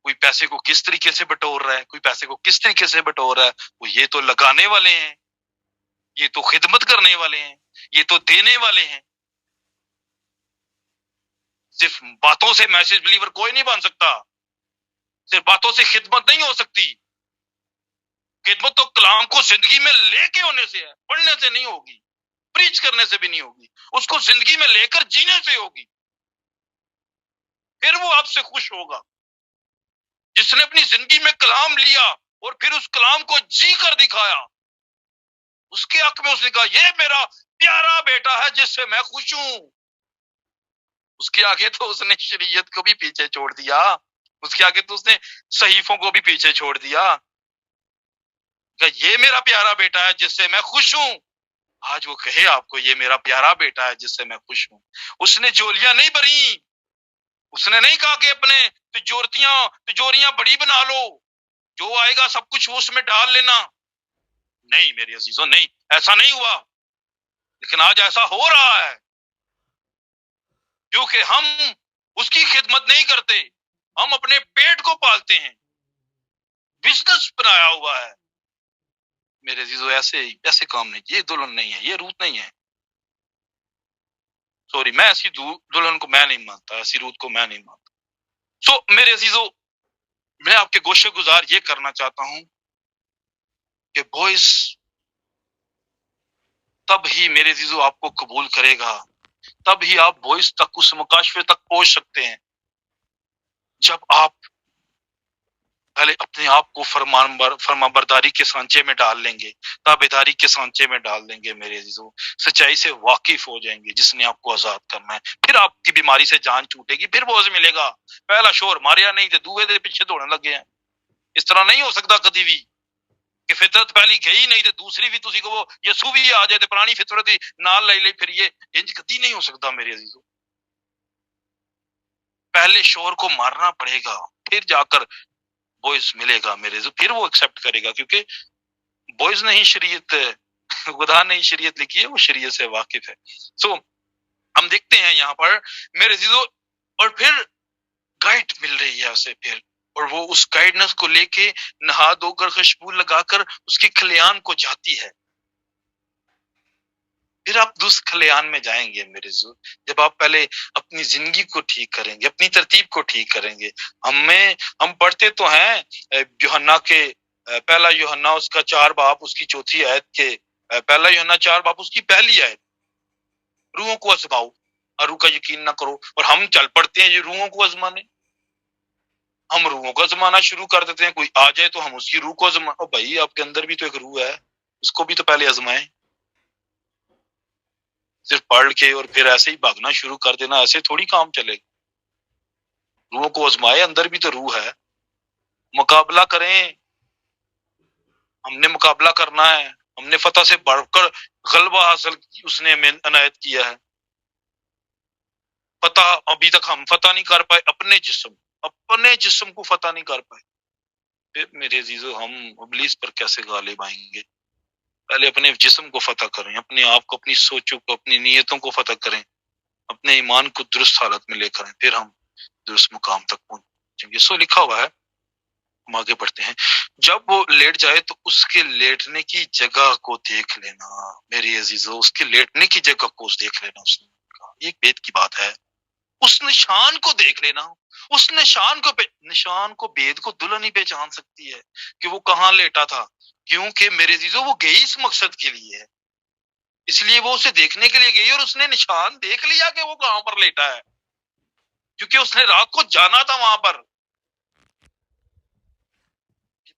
کوئی پیسے کو کس طریقے سے بٹور رہا ہے، کوئی پیسے کو کس طریقے سے بٹور رہا ہے. وہ یہ تو لگانے والے ہیں، یہ تو خدمت کرنے والے ہیں، یہ تو دینے والے ہیں. صرف باتوں سے میسج بلیور کوئی نہیں بن سکتا، صرف باتوں سے خدمت نہیں ہو سکتی. خدمت تو کلام کو زندگی میں لے کے ہونے سے ہے، پڑھنے سے نہیں ہوگی، پریچ کرنے سے بھی نہیں ہوگی، اس کو زندگی میں لے کر جینے سے ہوگی. پھر وہ آپ سے خوش ہوگا. جس نے اپنی زندگی میں کلام لیا اور پھر اس کلام کو جی کر دکھایا، اس کے حق میں اس نے کہا یہ میرا پیارا بیٹا ہے جس سے میں خوش ہوں. اس کے آگے تو اس نے شریعت کو بھی پیچھے چھوڑ دیا، اس کے آگے تو اس نے صحیفوں کو بھی پیچھے چھوڑ دیا کہ یہ میرا پیارا بیٹا ہے جس سے میں خوش ہوں. آج وہ کہے آپ کو یہ میرا پیارا بیٹا ہے جس سے میں خوش ہوں. اس نے جولیاں نہیں بھری، اس نے نہیں کہا کہ اپنے تجوریاں بڑی بنا لو، جو آئے گا سب کچھ اس میں ڈال لینا. نہیں میرے عزیزوں، نہیں، ایسا نہیں ہوا. لیکن آج ایسا ہو رہا ہے کیونکہ ہم اس کی خدمت نہیں کرتے، ہم اپنے پیٹ کو پالتے ہیں، بزنس بنایا ہوا ہے. میرے عزیزو ایسے کام نہیں، یہ دلہن نہیں ہے، یہ روت نہیں ہے. سوری، میں ایسی دلہن کو میں نہیں مانتا، ایسی روت کو میں نہیں مانتا. سو میرے عزیزو، میں آپ کے گوشے گزار یہ کرنا چاہتا ہوں کہ بوائز تب ہی میرے عزیزو آپ کو قبول کرے گا، تب ہی آپ بوائز تک اس مکاشفے تک پہنچ سکتے ہیں جب آپ پہلے اپنے آپ کو فرما برداری کے سانچے میں ڈال لیں گے، تابعداری کے سانچے میں ڈال دیں گے میرے عزیزو، سچائی سے واقف ہو جائیں گے جس نے آپ کو آزاد کرنا ہے. پھر آپ کی بیماری سے جان چھوٹے گی، پھر بوجھ ملے گا. پہلا شور ماریا نہیں تھے، دوسرے دے پیچھے دوڑنے لگے ہیں. اس طرح نہیں ہو سکتا کبھی بھی کہ فطرت پہلی گئی نہیں تے دوسری بھی تسی کو وہ یسوع بھی آ جائے تے پرانی فطرت ہی نال لے لے، پھر یہ انج کدی نہیں ہو سکتا میرے عزیزو. پہلے شور کو مارنا پڑے گا، پھر جا کر بوائز ملے گا میرے عزیزو، پھر وہ ایکسپٹ کرے گا. کیونکہ بوائز نہیں شریعت خدا نے شریعت لکھی ہے، وہ شریعت سے واقف ہے. سو ہم دیکھتے ہیں یہاں پر میرے عزیزو، اور پھر گائیڈ مل رہی ہے اسے پھر، اور وہ اس گائیڈنس کو لے کے نہا دھو کر خوشبو لگا کر اس کے کھلیان کو جاتی ہے. پھر آپ دوسرے کھلیان میں جائیں گے میرے عزیزو جب آپ پہلے اپنی زندگی کو ٹھیک کریں گے، اپنی ترتیب کو ٹھیک کریں گے. ہم پڑھتے تو ہیں یوحنا کے پہلا یوحنا اس کا 4 باب اس کی 4 آیت کے، پہلا یوحنا 4 باب اس کی پہلی آیت، روحوں کو آزماؤ اور روح کا یقین نہ کرو. اور ہم چل پڑتے ہیں یہ روحوں کو آزمانے، ہم روحوں کو آزمانا شروع کر دیتے ہیں. کوئی آ جائے تو ہم اس کی روح کو آزمائیں. بھائی آپ کے اندر بھی تو ایک روح ہے، اس کو بھی تو پہلے آزمائیں. صرف پڑھ کے اور پھر ایسے ہی بھاگنا شروع کر دینا، ایسے تھوڑی کام چلے گا. روحوں کو آزمائے، اندر بھی تو روح ہے. مقابلہ کریں، ہم نے مقابلہ کرنا ہے. ہم نے فتح سے بڑھ کر غلبہ حاصل کی، اس نے ہمیں عنایت کیا ہے. فتح ابھی تک ہم فتح نہیں کر پائے، اپنے جسم کو فتح نہیں کر پائے. پھر میرے عزیزو ہم ابلیس پر کیسے غالب آئیں گے؟ پہلے اپنے جسم کو فتح کریں، اپنے آپ کو، اپنی سوچوں کو، اپنی نیتوں کو فتح کریں، اپنے ایمان کو درست حالت میں لے کریں، پھر ہم درست مقام تک پہنچیں گے۔ سو لکھا ہوا ہے، ہم آگے بڑھتے ہیں۔ جب وہ لیٹ جائے تو اس کے لیٹنے کی جگہ کو دیکھ لینا۔ میری عزیزو، اس کے لیٹنے کی جگہ کو دیکھ لینا۔ اس نے کہا، یہ ایک بیت کی بات ہے، اس نشان کو دیکھ لینا۔ اس نشان کو بید کو دلہن ہی پہچان سکتی ہے کہ وہ کہاں لیٹا تھا، کیونکہ میرے عزیزو وہ گئی اس مقصد کے لیے ہے، اس لیے وہ اسے دیکھنے کے لیے گئی، اور اس نے نشان دیکھ لیا کہ وہ کہاں پر لیٹا ہے، کیونکہ اس نے رات کو جانا تھا وہاں پر۔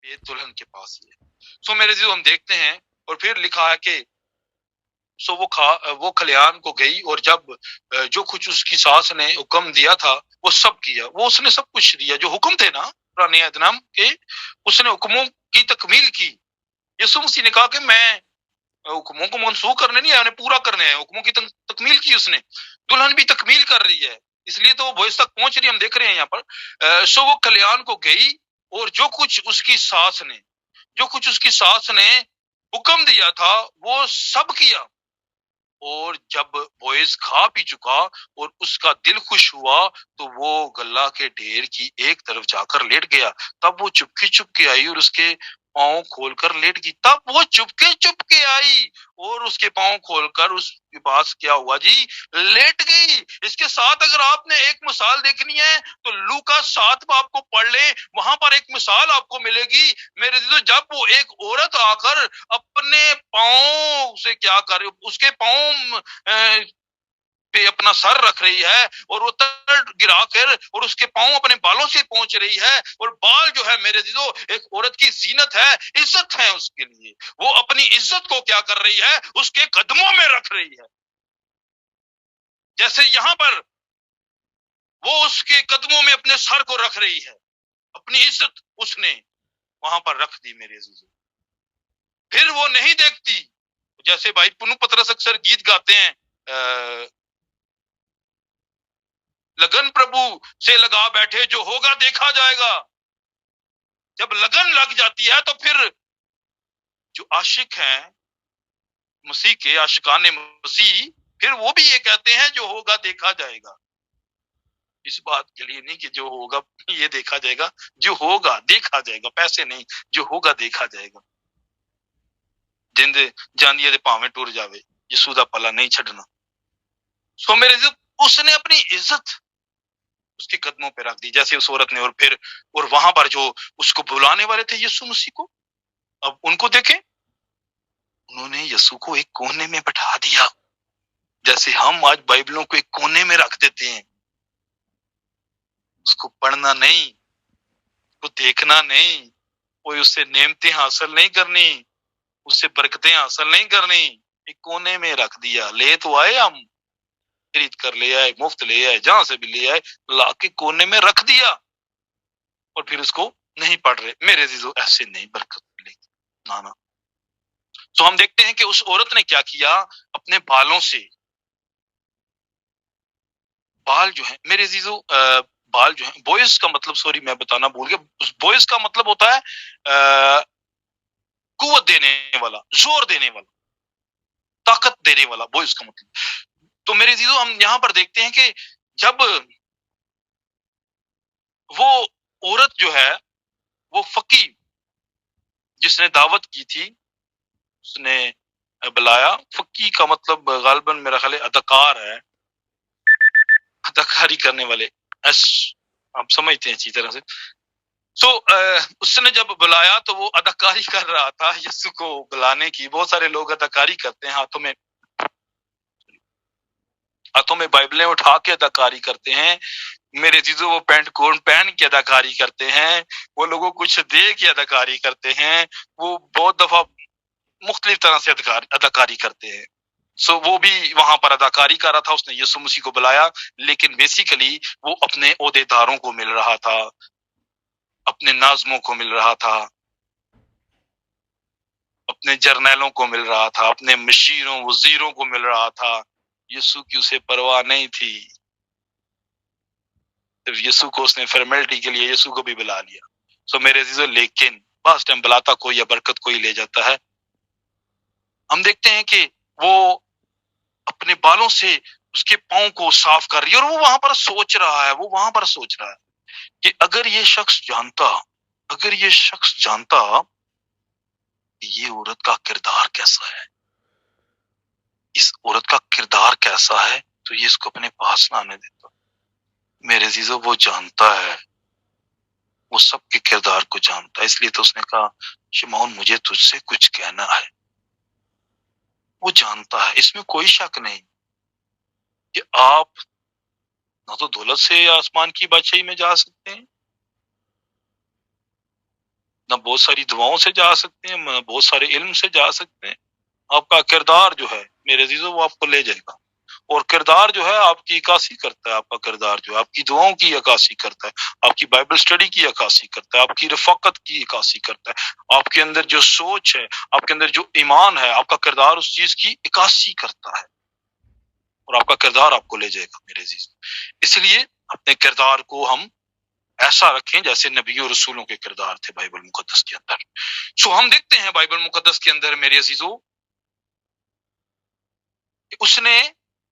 بید دلہن کے پاس ہی ہے۔ سو میرے عزیزو، ہم دیکھتے ہیں، اور پھر لکھا ہے کہ سو وہ کھلیان کو گئی، اور جب جو کچھ اس کی ساس نے حکم دیا تھا وہ سب کیا۔ وہ اس نے سب کچھ دیا جو حکم تھے نا پرانے عہد نام کے، اس نے حکموں کی تکمیل کی۔ یسوع مسیح نے کہا کہ میں حکموں کو منسوخ کرنے نہیں آیا، انہیں پورا کرنے ہیں۔ حکموں کی تکمیل کی اس نے، دلہن بھی تکمیل کر رہی ہے، اس لیے تو وہ بوئز تک پہنچ رہی ہے، ہم دیکھ رہے ہیں یہاں پر۔ سو وہ کھلیان کو گئی، اور جو کچھ اس کی ساس نے حکم دیا تھا وہ سب کیا۔ اور جب بوئز کھا پی چکا اور اس کا دل خوش ہوا تو وہ گلہ کے ڈھیر کی ایک طرف جا کر لیٹ گیا۔ تب وہ چپکے آئی اور اس کے پاؤں کھول کر لیٹ گئی۔ تب وہ چپکے آئی اور اس کے پاؤں کھول کر اس کے پاس کیا ہوا جی، لیٹ گئی۔ اس کے ساتھ اگر آپ نے ایک مثال دیکھنی ہے تو لوکا 7 باب کو پڑھ لیں، وہاں پر ایک مثال آپ کو ملے گی میرے عزیزو۔ جب وہ ایک عورت آ کر اپنے پاؤں سے کیا کر، اس کے پاؤں پہ اپنا سر رکھ رہی ہے، اور وہ تر گرا کر اور اس کے پاؤں اپنے بالوں سے پہنچ رہی ہے، اور بال جو ہے میرے عزیزو ایک عورت کی زینت ہے، عزت ہے اس کے لیے۔ وہ اپنی عزت کو کیا کر رہی ہے، اس کے قدموں میں رکھ رہی ہے۔ جیسے یہاں پر وہ اس کے قدموں میں اپنے سر کو رکھ رہی ہے، اپنی عزت اس نے وہاں پر رکھ دی میرے عزیزو۔ پھر وہ نہیں دیکھتی، جیسے بھائی پنو پترس اکثر گیت گاتے ہیں، لگن پربھو سے لگا بیٹھے، جو ہوگا دیکھا جائے گا۔ جب لگن لگ جاتی ہے تو پھر جو عاشق ہیں مسیح کے، عاشقان مسیح، پھر وہ بھی یہ کہتے ہیں جو ہوگا دیکھا جائے گا۔ اس بات کے لیے نہیں کہ جو ہوگا یہ دیکھا جائے گا، جو ہوگا دیکھا جائے گا، پیسے نہیں، جو ہوگا دیکھا جائے گا۔ جند جاندی دے پاویں ٹور جاوے، یسوع دا پلا نہیں چھڈنا۔ سو میرے اس نے اپنی عزت اس کے قدموں پہ رکھ دی، جیسے اس عورت نے۔ اور وہاں پر جو اس کو بلانے والے تھے یسوع مسیح کو، اب ان کو دیکھیں، انہوں نے یسوع کو ایک کونے میں بٹھا دیا، جیسے ہم آج بائبلوں کو ایک کونے میں رکھ دیتے ہیں۔ اس کو پڑھنا نہیں، اس کو دیکھنا نہیں، کوئی اس سے نعمتیں حاصل نہیں کرنی، اس سے برکتیں حاصل نہیں کرنی، ایک کونے میں رکھ دیا۔ لے تو آئے، ہم خرید کر لے آئے، مفت لے آئے، جہاں سے بھی لے آئے، لا کے کونے میں رکھ دیا، اور پھر اس کو نہیں پڑھ رہے۔ میرے عزیزو، ایسے نہیں برکت ملے گی، نانا۔ تو ہم دیکھتے ہیں کہ اس عورت نے کیا کیا، اپنے بالوں سے، بال جو ہیں میرے عزیزو، بال جو ہیں، بوئز کا مطلب، سوری میں بتانا بھول گیا، بوئز کا مطلب ہوتا ہے قوت دینے والا، زور دینے والا، طاقت دینے والا، بوئز کا مطلب۔ تو میرے عزیزو، ہم یہاں پر دیکھتے ہیں کہ جب وہ عورت جو ہے، وہ فقی جس نے دعوت کی تھی، اس نے بلایا۔ فقی کا مطلب غالباً میرا خیال ہے اداکار ہے، اداکاری کرنے والے، آپ سمجھتے ہیں اچھی طرح سے۔ سو اس نے جب بلایا تو وہ اداکاری کر رہا تھا یسوع کو بلانے کی۔ بہت سارے لوگ اداکاری کرتے ہیں، ہاتھوں میں بائبلیں اٹھا کے اداکاری کرتے ہیں میرے عزیزو۔ وہ پینٹ کوٹ پہن کے اداکاری کرتے ہیں، وہ لوگوں کو کچھ دے کے اداکاری کرتے ہیں، وہ بہت دفعہ مختلف طرح سے اداکاری کرتے ہیں۔ سو وہ بھی وہاں پر اداکاری کر رہا تھا، اس نے یسوع مسیح کو بلایا، لیکن بیسیکلی وہ اپنے عہدے داروں کو مل رہا تھا، اپنے ناظموں کو مل رہا تھا، اپنے جرنیلوں کو مل رہا تھا، اپنے مشیروں وزیروں کو مل رہا تھا۔ یسوع کی اسے پرواہ نہیں تھی، صرف یسوع کو اس نے فارمیلٹی کے لیے یسوع کو بھی بلا لیا۔ سو میرے عزیزو، لیکن بعض ٹائم بلاتا کوئی یا برکت کوئی لے جاتا ہے، ہم دیکھتے ہیں کہ وہ اپنے بالوں سے اس کے پاؤں کو صاف کر رہی ہے، اور وہ وہاں پر سوچ رہا ہے کہ اگر یہ شخص جانتا کہ یہ عورت کا کردار کیسا ہے، اس عورت کا کردار کیسا ہے، تو یہ اس کو اپنے پاس نہ آنے دیتا۔ میرے عزیزو، وہ جانتا ہے، وہ سب کے کردار کو جانتا ہے، اس لیے تو اس نے کہا شمعون مجھے تجھ سے کچھ کہنا ہے۔ وہ جانتا ہے، اس میں کوئی شک نہیں کہ آپ نہ تو دولت سے آسمان کی بادشاہی میں جا سکتے ہیں، نہ بہت ساری دعاؤں سے جا سکتے ہیں، نہ بہت سارے علم سے جا سکتے ہیں۔ آپ کا کردار جو ہے میرے عزیزو وہ آپ کو لے جائے گا، اور کردار جو ہے آپ کی عکاسی کرتا ہے، آپ کا کردار جو ہے آپ کی دعاؤں کی عکاسی کرتا ہے، آپ کی بائبل سٹڈی کی عکاسی کرتا ہے، آپ کی رفاقت کی عکاسی کرتا ہے، آپ کے اندر جو سوچ ہے، آپ کے اندر جو ایمان ہے، آپ کا کردار اس چیز کی عکاسی کرتا ہے، اور آپ کا کردار آپ کو لے جائے گا میرے عزیز۔ اس لیے اپنے کردار کو ہم ایسا رکھیں جیسے نبیوں رسولوں کے کردار تھے بائبل مقدس کے اندر۔ سو ہم دیکھتے ہیں بائبل مقدس کے اندر میرے عزیزو کہ اس نے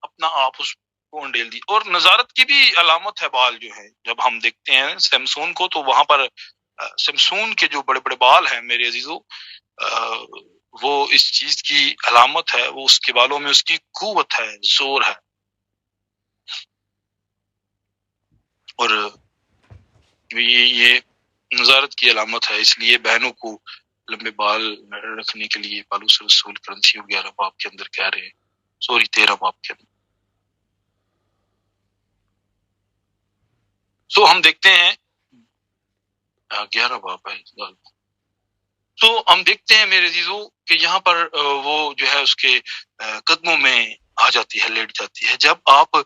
اپنا آپ اس کو انڈیل دی، اور نظارت کی بھی علامت ہے بال جو ہے، جب ہم دیکھتے ہیں سمسون کو تو وہاں پر سمسون کے جو بڑے بڑے بال ہیں میرے عزیزو، وہ اس چیز کی علامت ہے، وہ اس کے بالوں میں اس کی قوت ہے، زور ہے، اور یہ نظارت کی علامت ہے۔ اس لیے بہنوں کو لمبے بال رکھنے کے لیے پالوس رسول کرنتھیوں 11 باب کے اندر کہہ رہے ہیں، 13 باب کے اندر۔ سو ہم دیکھتے ہیں 11 باب ہے، تو ہم دیکھتے ہیں میرے عزیزو کہ یہاں پر وہ جو ہے اس کے قدموں میں آ جاتی ہے، لیٹ جاتی ہے۔ جب آپ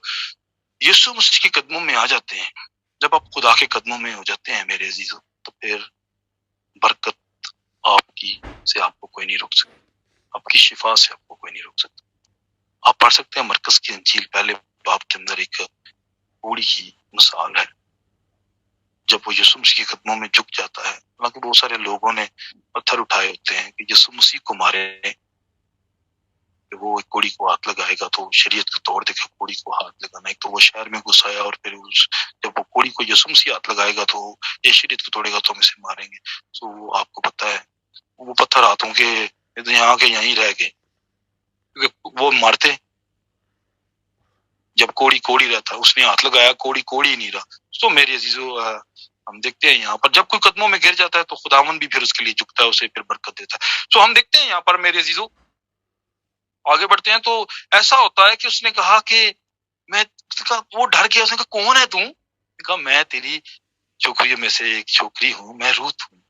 یسوع مسیح کے قدموں میں آ جاتے ہیں، جب آپ خدا کے قدموں میں ہو جاتے ہیں میرے عزیزو، تو پھر برکت آپ کی سے آپ کو کوئی نہیں روک سکتا، آپ کی شفا سے آپ کو کوئی نہیں روک سکتا۔ آپ پڑھ سکتے ہیں مرکز کی انجیل پہلے باب کے اندر ایک بوڑھی کی مثال ہے، جب وہ یسوع مسیح کے قدموں میں جھک جاتا ہے، حالانکہ بہت سارے لوگوں نے پتھر اٹھائے ہوتے ہیں کہ یسوع مسیح کو مارے، کہ وہ ایک کوڑی کو ہاتھ لگائے گا تو شریعت کو توڑ دے گا، کوڑی کو ہاتھ لگانا، ایک تو وہ شہر میں گھس آیا، اور پھر جب وہ کوڑی کو یسوع مسیح ہاتھ لگائے گا تو یہ شریعت کو توڑے گا تو ہم اسے ماریں گے۔ تو وہ آپ کو پتہ ہے وہ پتھر ہاتھوں کے یہاں کے یہیں رہ گئے، کیونکہ وہ مارتے جب کوڑی کوڑی رہتا، اس نے ہاتھ لگایا، کوڑی کوڑی نہیں رہا۔ تو میرے عزیزو ہم دیکھتے ہیں یہاں پر جب کوئی قدموں میں گر جاتا ہے تو خداوند بھی پھر اس کے لیے جھکتا ہے، اسے پھر برکت دیتا ہے۔ تو ہم دیکھتے ہیں یہاں پر میرے عزیزو آگے بڑھتے ہیں، تو ایسا ہوتا ہے کہ اس نے کہا کہ وہ ڈر گیا، اس نے کہا کون ہے تم؟ کہا میں تیری چھوکریوں میں سے ایک چھوکری ہوں، میں روت ہوں،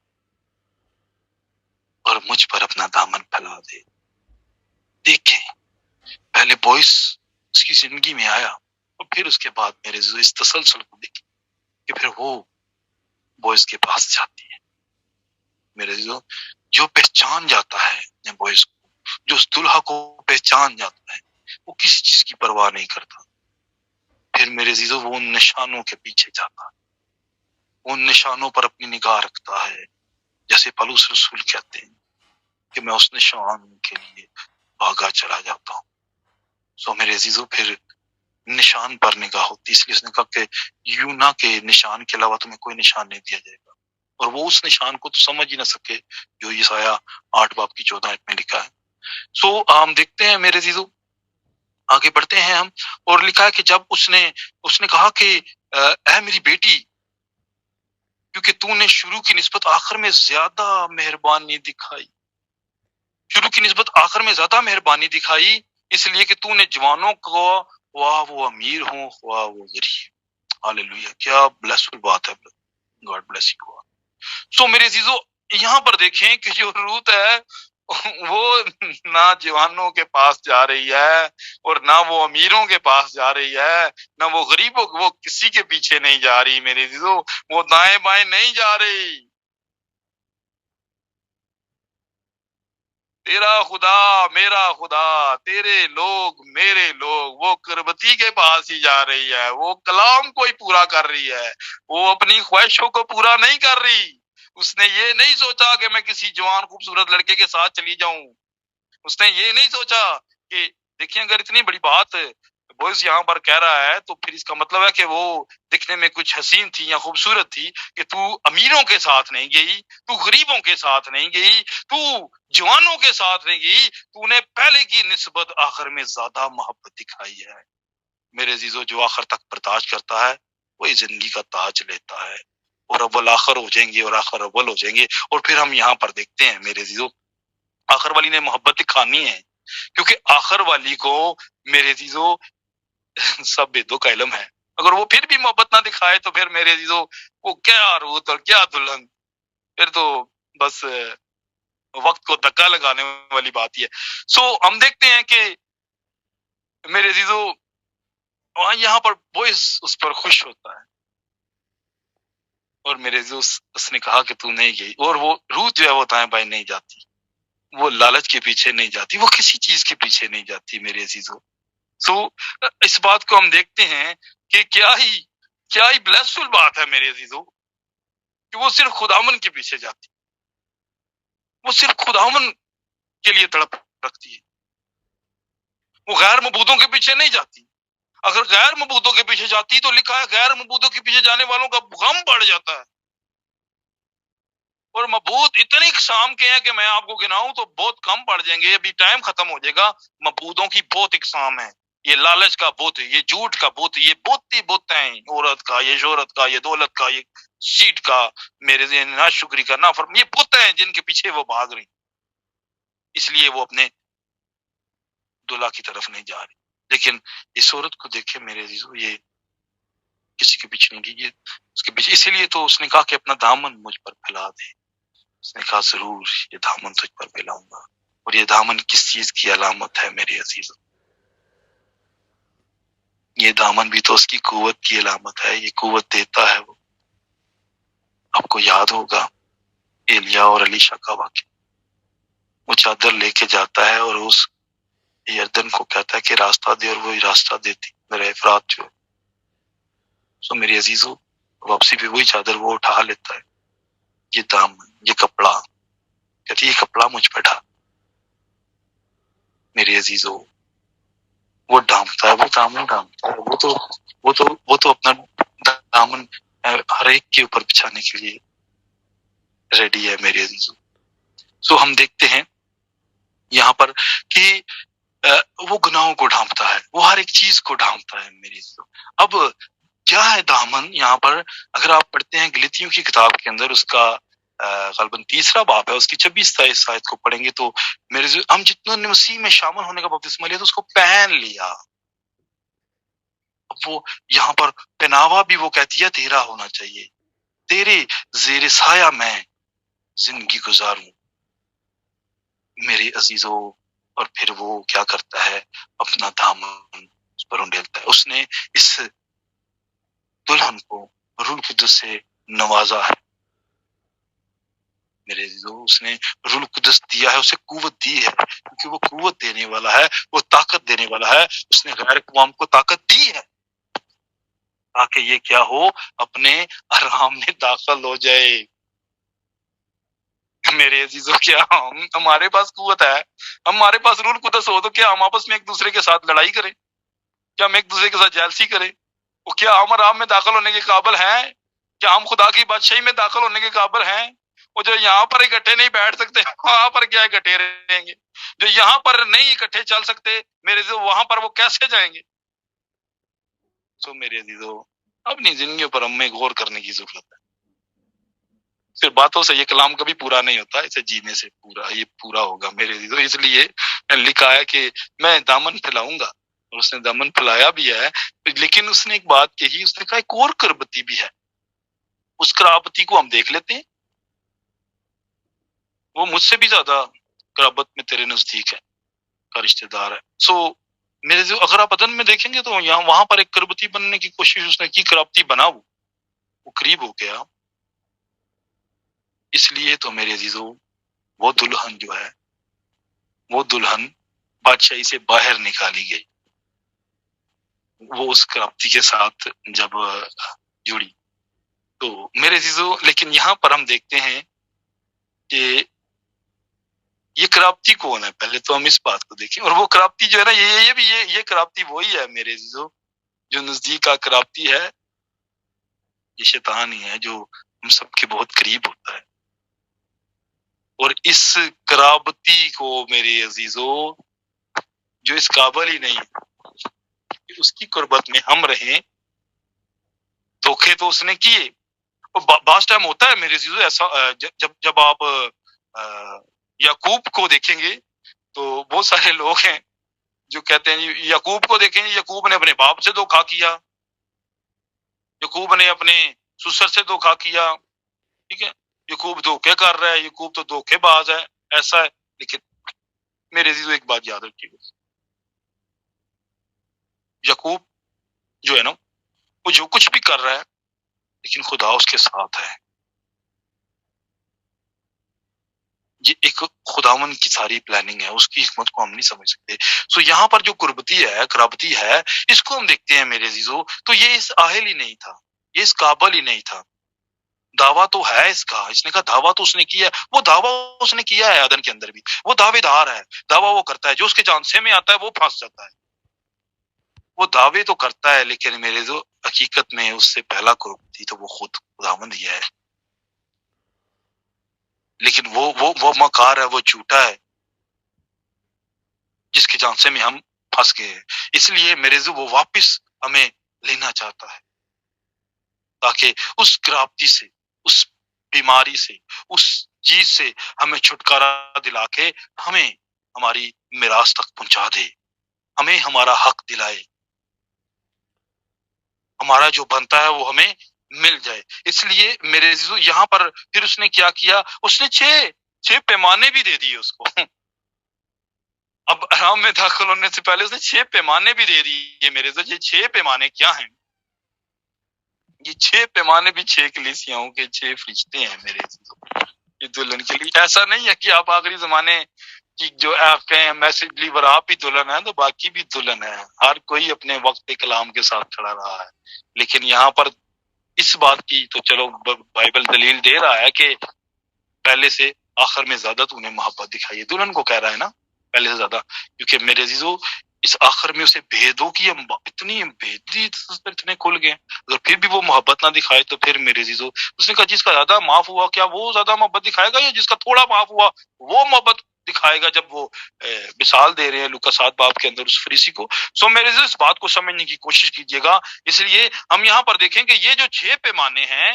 اور مجھ پر اپنا دامن پھیلا دے۔ دیکھیں پہلے بوئس اس کی زندگی میں آیا، اور پھر اس کے بعد میرے اس تسلسل کو دیکھیں کہ پھر وہ بوئس کے پاس جاتی ہے۔ میرے جو پہچان جاتا ہے بوئس کو، جو اس دلہا کو پہچان جاتا ہے، وہ کسی چیز کی پرواہ نہیں کرتا، پھر میرے عزیزو وہ ان نشانوں کے پیچھے جاتا ہے، ان نشانوں پر اپنی نگاہ رکھتا ہے، جیسے پولس رسول کہتے ہیں کہ میں اس نشان کے لیے بھاگا چلا جاتا ہوں۔ سو میرے عزیزو پھر نشان پر نگاہ ہوتی، اس لیے اس نے کہا کہ یونا کے نشان کے علاوہ تمہیں کوئی نشان نہیں دیا جائے گا، اور وہ اس نشان کو تو سمجھ ہی نہ سکے جو یسایہ 8 باب کی 14 میں لکھا ہے۔ سو ہم دیکھتے ہیں میرے عزیزو آگے بڑھتے ہیں ہم، اور لکھا ہے کہ جب اس نے کہا کہ اے میری بیٹی، کیونکہ تو نے شروع کی نسبت آخر میں زیادہ مہربانی دکھائی، شروع کی نسبت آخر میں زیادہ مہربانی دکھائی، اس لیے کہ تو نے جوانوں کو واہ وہ امیر ہوں واہ وہ غریب۔ ہاللیلویہ، کیا بلیسفل بات ہے، گاڈ بلیس یو۔ سو میرے عزیزو یہاں پر دیکھیں کہ جو روت ہے وہ نہ جوانوں کے پاس جا رہی ہے، اور نہ وہ امیروں کے پاس جا رہی ہے، نہ وہ غریبوں، وہ کسی کے پیچھے نہیں جا رہی میرے عزیزو، وہ دائیں بائیں نہیں جا رہی۔ تیرا خدا میرا خدا، تیرے لوگ میرے لوگ، وہ کربتی کے پاس ہی جا رہی ہے، وہ کلام کو ہی پورا کر رہی ہے، وہ اپنی خواہشوں کو پورا نہیں کر رہی۔ اس نے یہ نہیں سوچا کہ میں کسی جوان خوبصورت لڑکے کے ساتھ چلی جاؤں، اس نے یہ نہیں سوچا کہ دیکھیں اگر اتنی بڑی بات بوئز یہاں پر کہہ رہا ہے تو پھر اس کا مطلب ہے کہ وہ دکھنے میں کچھ حسین تھی یا خوبصورت تھی کہ تو امیروں کے ساتھ نہیں گئی، تو غریبوں کے ساتھ نہیں گئی، تو جوانوں کے ساتھ نہیں گئی، تو نے پہلے کی نسبت آخر میں زیادہ محبت دکھائی ہے۔ میرے عزیزو، جو آخر تک برداشت کرتا ہے وہی زندگی کا تاج لیتا ہے، اور اول آخر ہو جائیں گے اور آخر اول ہو جائیں گے۔ اور پھر ہم یہاں پر دیکھتے ہیں میرے عزیزو، آخر والی نے محبت دکھانی ہے، کیونکہ آخر والی کو میرے عزیزو سب بےدوں کا علم ہے۔ اگر وہ پھر بھی محبت نہ دکھائے تو پھر میرے عزیزو وہ کیا روت اور کیا دلہن، پھر تو بس وقت کو دھکا لگانے والی بات ہی ہے۔ سو ہم دیکھتے ہیں کہ میرے عزیزو وہاں یہاں پر بوئز اس پر خوش ہوتا ہے، اور میرے عزیزو اس نے کہا کہ تو نہیں گئی، اور وہ روت جو ہے وہ دائیں بائیں نہیں جاتی، وہ لالچ کے پیچھے نہیں جاتی، وہ کسی چیز کے پیچھے نہیں جاتی میرے عزیزو۔ سو اس بات کو ہم دیکھتے ہیں کہ کیا ہی بلیسفل بات ہے میرے عزیزو، کہ وہ صرف خداوند کے پیچھے جاتی، وہ صرف خداوند کے لیے تڑپ رکھتی ہے، وہ غیر معبودوں کے پیچھے نہیں جاتی۔ اگر غیر معبودوں کے پیچھے جاتی تو لکھا ہے غیر معبودوں کے پیچھے جانے والوں کا غم بڑھ جاتا ہے، اور معبود اتنی اقسام کے ہیں کہ میں آپ کو گناؤں تو بہت کم پڑ جائیں گے، ابھی ٹائم ختم ہو جائے گا۔ معبودوں کی بہت اقسام ہے، یہ لالچ کا بت، یہ جھوٹ کا بت، یہ بت ہی بت ہیں، عورت کا، یہ شہرت کا، یہ دولت کا، یہ سیٹ کا، میرے ناشکری کا، نافرمانی، یہ بت ہیں جن کے پیچھے وہ بھاگ رہی، اس لیے وہ اپنے دلہا کی طرف نہیں جا رہی۔ لیکن اس عورت کو دیکھے میرے عزیزو، یہ کسی کے پیچھے نہیں گئی، یہ اس کے پیچھے، اسی لیے تو اس نے کہا کہ اپنا دامن مجھ پر پھیلا دے۔ اس نے کہا ضرور یہ دامن تجھ پر پھیلاؤں گا، اور یہ دامن کس چیز کی علامت ہے میرے عزیزو؟ یہ دامن بھی تو اس کی قوت کی علامت ہے، یہ قوت دیتا ہے وہ۔ آپ کو یاد ہوگا ایلیا اور علیشا کا واقعہ، وہ چادر لے کے جاتا ہے اور اس یردن کو کہتا ہے کہ راستہ دے، اور وہ راستہ دیتی میرا افراد جو ہے۔ سو میری عزیزو، واپسی پہ وہی چادر وہ اٹھا لیتا ہے، یہ دامن، یہ کپڑا، کہتی یہ کپڑا مجھ پہ ڈال۔ میری عزیزو، وہ ڈھانپتا ہے، وہ دامن ڈھانپتا ہے، وہ تو اپنا دامن ہر ایک کے اوپر بچھانے کے لیے ریڈی ہے میرے عزیزو۔ سو ہم دیکھتے ہیں یہاں پر کہ وہ گناہوں کو ڈھانپتا ہے، وہ ہر ایک چیز کو ڈھانپتا ہے میری عزیزو۔ اب کیا ہے دامن یہاں پر؟ اگر آپ پڑھتے ہیں گلتیوں کی کتاب کے اندر، اس کا غالباً 3 باب ہے، اس کی 26 آیت کو پڑھیں گے تو میرے ہم جتنوں نے مسیح میں شامل ہونے کا بپتسمہ لیا تو اس کو پہن لیا۔ اب وہ یہاں پر پہناوا بھی وہ کہتی ہے تیرا ہونا چاہیے، تیرے زیر سایہ میں زندگی گزاروں میرے عزیزو۔ اور پھر وہ کیا کرتا ہے؟ اپنا دامن اس پر انڈیلتا ہے۔ اس نے اس دلہن کو روح القدس سے نوازا ہے میرے عزیزو، اس نے روح القدس دیا ہے، اسے قوت دی ہے، کیونکہ وہ قوت دینے والا ہے، وہ طاقت دینے والا ہے۔ اس نے غیر اقوام کو طاقت دی ہے تاکہ یہ کیا ہو؟ اپنے آرام میں داخل ہو جائے۔ میرے عزیزو، کیا ہمارے پاس قوت ہے؟ ہمارے پاس روح القدس ہو تو کیا ہم آپس میں ایک دوسرے کے ساتھ لڑائی کریں؟ کیا ہم ایک دوسرے کے ساتھ جیلسی کریں؟ وہ کیا ہم آرام میں داخل ہونے کے قابل ہیں؟ کیا ہم خدا کی بادشاہی میں داخل ہونے کے قابل ہیں؟ وہ جو یہاں پر اکٹھے نہیں بیٹھ سکتے وہاں پر کیا اکٹھے رہیں گے؟ جو یہاں پر نہیں اکٹھے چل سکتے میرے عزیزو، وہاں پر وہ کیسے جائیں گے؟ سو میرے عزیزو، اپنی زندگیوں پر ہمیں غور کرنے کی ضرورت ہے۔ صرف باتوں سے یہ کلام کبھی پورا نہیں ہوتا، اسے جینے سے یہ پورا ہوگا میرے عزیزو۔ اس لیے لکھا ہے کہ میں دامن پھیلاؤں گا، اور اس نے دامن پھیلایا بھی ہے۔ لیکن اس نے ایک بات کہی، اس نے کہا ایک اور کربتی بھی ہے، اس کرابتی کو ہم دیکھ لیتے ہیں، وہ مجھ سے بھی زیادہ قرابت میں تیرے نزدیک ہے، کا رشتہ دار ہے۔ سو میرے عزیزو، اگر آپ عدن میں دیکھیں گے تو یہاں وہاں پر ایک کربتی بننے کی کوشش اس نے کی، کرابتی بنا، وہ قریب ہو گیا۔ اس لیے تو میرے عزیزو، وہ دلہن جو ہے، وہ دلہن بادشاہی سے باہر نکالی گئی، وہ اس کرابتی کے ساتھ جب جڑی تو میرے عزیزو۔ لیکن یہاں پر ہم دیکھتے ہیں کہ یہ کرابتی کون ہے؟ پہلے تو ہم اس بات کو دیکھیں. اور وہ کرابتی جو ہے نا، یہ کرابتی وہی ہے میرے عزیزو جو نزدیک کا کرابتی ہے. یہ شیطان ہی ہے جو ہم سب کے بہت قریب ہوتا ہے. اور اس کرابتی کو میرے عزیزو جو اس قابل ہی نہیں کہ اس کی قربت میں ہم رہیں، دھوکے تو اس نے کیے. بعض ٹائم ہوتا ہے میرے عزیزو ایسا، جب آپ یعقوب کو دیکھیں گے تو بہت سارے لوگ ہیں جو کہتے ہیں یعقوب کو دیکھیں گے، یعقوب نے اپنے باپ سے دھوکا کیا، یعقوب نے اپنے سسر سے دھوکا کیا. ٹھیک ہے، یعقوب دھوکے کر رہا ہے، یعقوب تو دھوکے باز ہے، ایسا ہے. لیکن میرے عزیزو ایک بات یاد رکھیے گا، یعقوب جو ہے نا، وہ جو کچھ بھی کر رہا ہے لیکن خدا اس کے ساتھ ہے. یہ ایک خداون کی ساری پلاننگ ہے، اس کی حکمت کو ہم نہیں سمجھ سکتے. سو یہاں پر جو قربتی ہے، کرابتی ہے، اس کو ہم دیکھتے ہیں میرے عزیزو، تو یہ اس اہل ہی نہیں تھا، یہ اس قابل ہی نہیں تھا. دعویٰ تو ہے اس نے کہا دعویٰ تو اس نے کیا ہے، وہ دعویٰ اس نے کیا ہے عدن کے اندر بھی، وہ دعوے دار ہے، دعویٰ وہ کرتا ہے، جو اس کے جانسے میں آتا ہے وہ پھنس جاتا ہے. وہ دعوے تو کرتا ہے لیکن میرے جو حقیقت میں اس سے پہلا قربتی تو وہ خود خداوند ہی ہے. لیکن وہ مکار ہے، وہ جھوٹا ہے جس کے جانسے میں ہم پھنس گئے ہیں. اس لیے میرے جو وہ واپس ہمیں لینا چاہتا ہے تاکہ اس کرابتی سے، اس بیماری سے، اس چیز سے ہمیں چھٹکارا دلا کے ہمیں ہماری میراث تک پہنچا دے، ہمیں ہمارا حق دلائے، ہمارا جو بنتا ہے وہ ہمیں مل جائے. اس لیے میرے عزیزو یہاں پر پھر اس نے کیا کیا، اس نے چھ پیمانے بھی دے دیے اس کو. اب حرام میں داخل ہونے سے پہلے اس نے 6 پیمانے بھی دے دیے. میرے عزیزو یہ 6 پیمانے کیا ہیں؟ یہ 6 پیمانے بھی 6 کلیسیاؤں کے 6 فرشتے ہیں میرے عزیزو. یہ دلہن کے لیے ایسا نہیں ہے کہ آپ آخری زمانے کی جو آپ کہیں میسج ڈلیور آپ ہی دلہن ہے تو باقی بھی دلہن ہے. ہر کوئی اپنے وقت کلام کے ساتھ کھڑا رہا ہے. لیکن یہاں پر اس بات کی تو چلو بائبل دلیل دے رہا ہے کہ پہلے سے آخر میں زیادہ تو انہیں محبت دکھائی ہے. دلہن کو کہہ رہا ہے نا پہلے سے زیادہ، کیونکہ میرے عزیزو اس آخر میں اسے بھیدوں کی اتنی بھیدی اتنے کھل گئے. اگر پھر بھی وہ محبت نہ دکھائے تو پھر میرے عزیزو اس نے کہا جس کا زیادہ معاف ہوا کیا وہ زیادہ محبت دکھائے گا، یا جس کا تھوڑا معاف ہوا وہ محبت دکھائے گا. جب وہ مثال دے رہے ہیں لوکا 7 باب کے اندر اس فریسی کو. سو میرے عزیزو اس بات کو سمجھنے کی کوشش کیجیے گا. اس لیے ہم یہاں پر دیکھیں کہ یہ جو 6 پیمانے ہیں،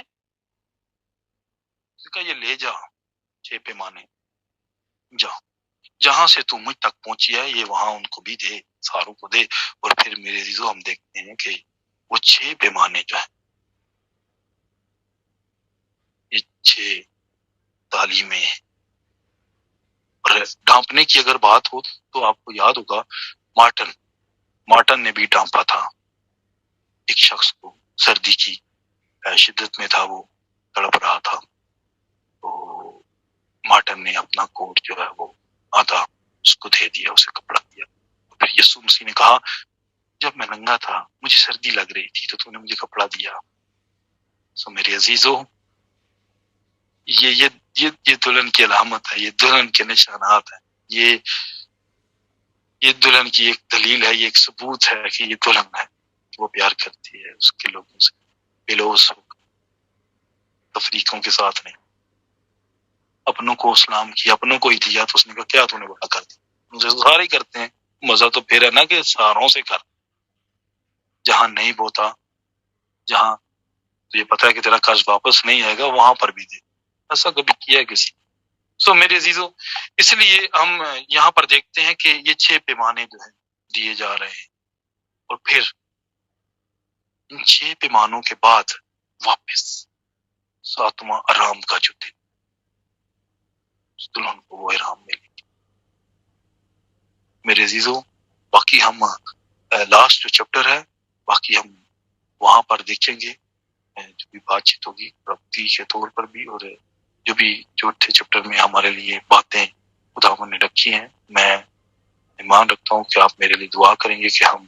اس کا یہ لے جا 6 پیمانے جا، جہاں سے تو مجھ تک پہنچی ہے یہ وہاں ان کو بھی دے، ساروں کو دے. اور پھر میرے عزیزو ہم دیکھتے ہیں کہ وہ 6 پیمانے جو ہیں، یہ 6 تعلیمیں. اور ڈانپنے کی اگر بات ہو تو آپ کو یاد ہوگا مارٹن نے بھی ڈانپا تھا ایک شخص کو. سردی کی شدت میں تھا، وہ تڑپ رہا تھا. تو مارٹن نے اپنا کوٹ جو ہے وہ آدھا اس کو دے دیا، اسے کپڑا دیا. پھر یسوع مسیح نے کہا جب میں ننگا تھا مجھے سردی لگ رہی تھی تو نے مجھے کپڑا دیا. سو میرے عزیزو یہ دلہن کی علامت ہے، یہ دلہن کے نشانات ہیں، یہ دلہن کی ایک دلیل ہے، یہ ایک ثبوت ہے کہ یہ دلہن ہے، وہ پیار کرتی ہے اس کے لوگوں سے، بلوس تفریقوں کے ساتھ نہیں. اپنوں کو اسلام کی، اپنوں کو ہی دیا تو اس نے کہا کیا تو نے بڑا کر دیا. مجھے تو سارے ہی کرتے ہیں، مزہ تو پھر ہے نا کہ ساروں سے کر. جہاں نہیں بوتا، جہاں یہ پتا ہے کہ تیرا قرض واپس نہیں آئے گا وہاں پر بھی دے. ایسا کبھی کیا کسی؟ سو میرے عزیزو اس لیے ہم یہاں پر دیکھتے ہیں کہ یہ 6 پیمانے جو ہیں دیے جا رہے ہیں. اور پھر ان 6 پیمانوں کے بعد واپس 7واں آرام کا جو دن، دلہن کو وہ آرام ملے گی. میرے عزیزو باقی ہم لاسٹ جو چیپٹر ہے باقی ہم وہاں پر دیکھیں گے جو بھی بات چیت ہوگی ربطی کے طور پر بھی، اور جو بھی چوتھے چیپٹر میں ہمارے لیے باتیں خداوند نے رکھی ہیں. میں ایمان رکھتا ہوں کہ آپ میرے لیے دعا کریں گے کہ ہم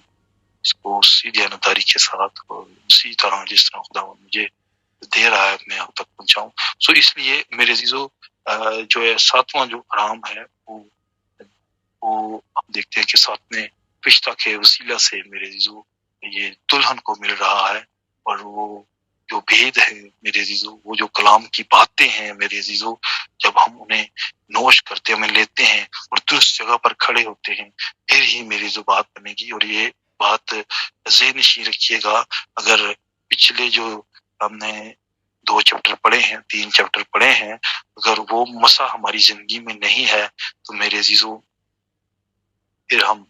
اس کو اسی دیانتداری کے ساتھ اور اسی طرح جس طرح خداوند مجھے دے رہا ہے میں آپ تک پہنچاؤں. سو اس لیے میرے عزیزو جو ہے ساتواں جو آرام ہے وہ ہم دیکھتے ہیں کہ ساتویں فرشتہ کے وسیلہ سے میرے عزیزو یہ دلہن کو مل رہا ہے، اور وہ جو بھید ہے میرے عزیزو، وہ جو کلام کی باتیں ہیں میرے عزیزو، جب ہم انہیں نوش کرتے ہیں، ہمیں لیتے ہیں اور درست جگہ پر کھڑے ہوتے ہیں، پھر ہی میری جو بات بنے گی۔ اور یہ بات ذہن نشین رکھیے گا، اگر پچھلے جو ہم نے 2 چیپٹر پڑھے ہیں، 3 چیپٹر پڑھے ہیں، اگر وہ مسا ہماری زندگی میں نہیں ہے تو میرے عزیزو پھر ہم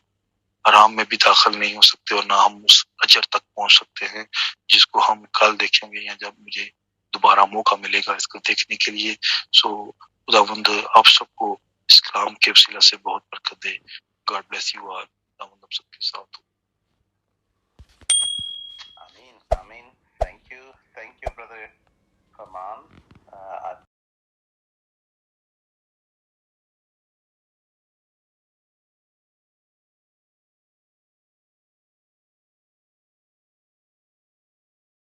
آرام میں بھی داخل نہیں ہو سکتے، اور نہ ہم اس اجر تک پہنچ سکتے ہیں جس کو ہم کل دیکھیں گے، یا جب مجھے دوبارہ موقع ملے گا اس کو دیکھنے کے لیے۔ سو خداوند آپ سب کو اس کلام کے وسیلہ سے بہت برکت دے۔ God bless you all. خداوند آپ سب کے ساتھ ہو۔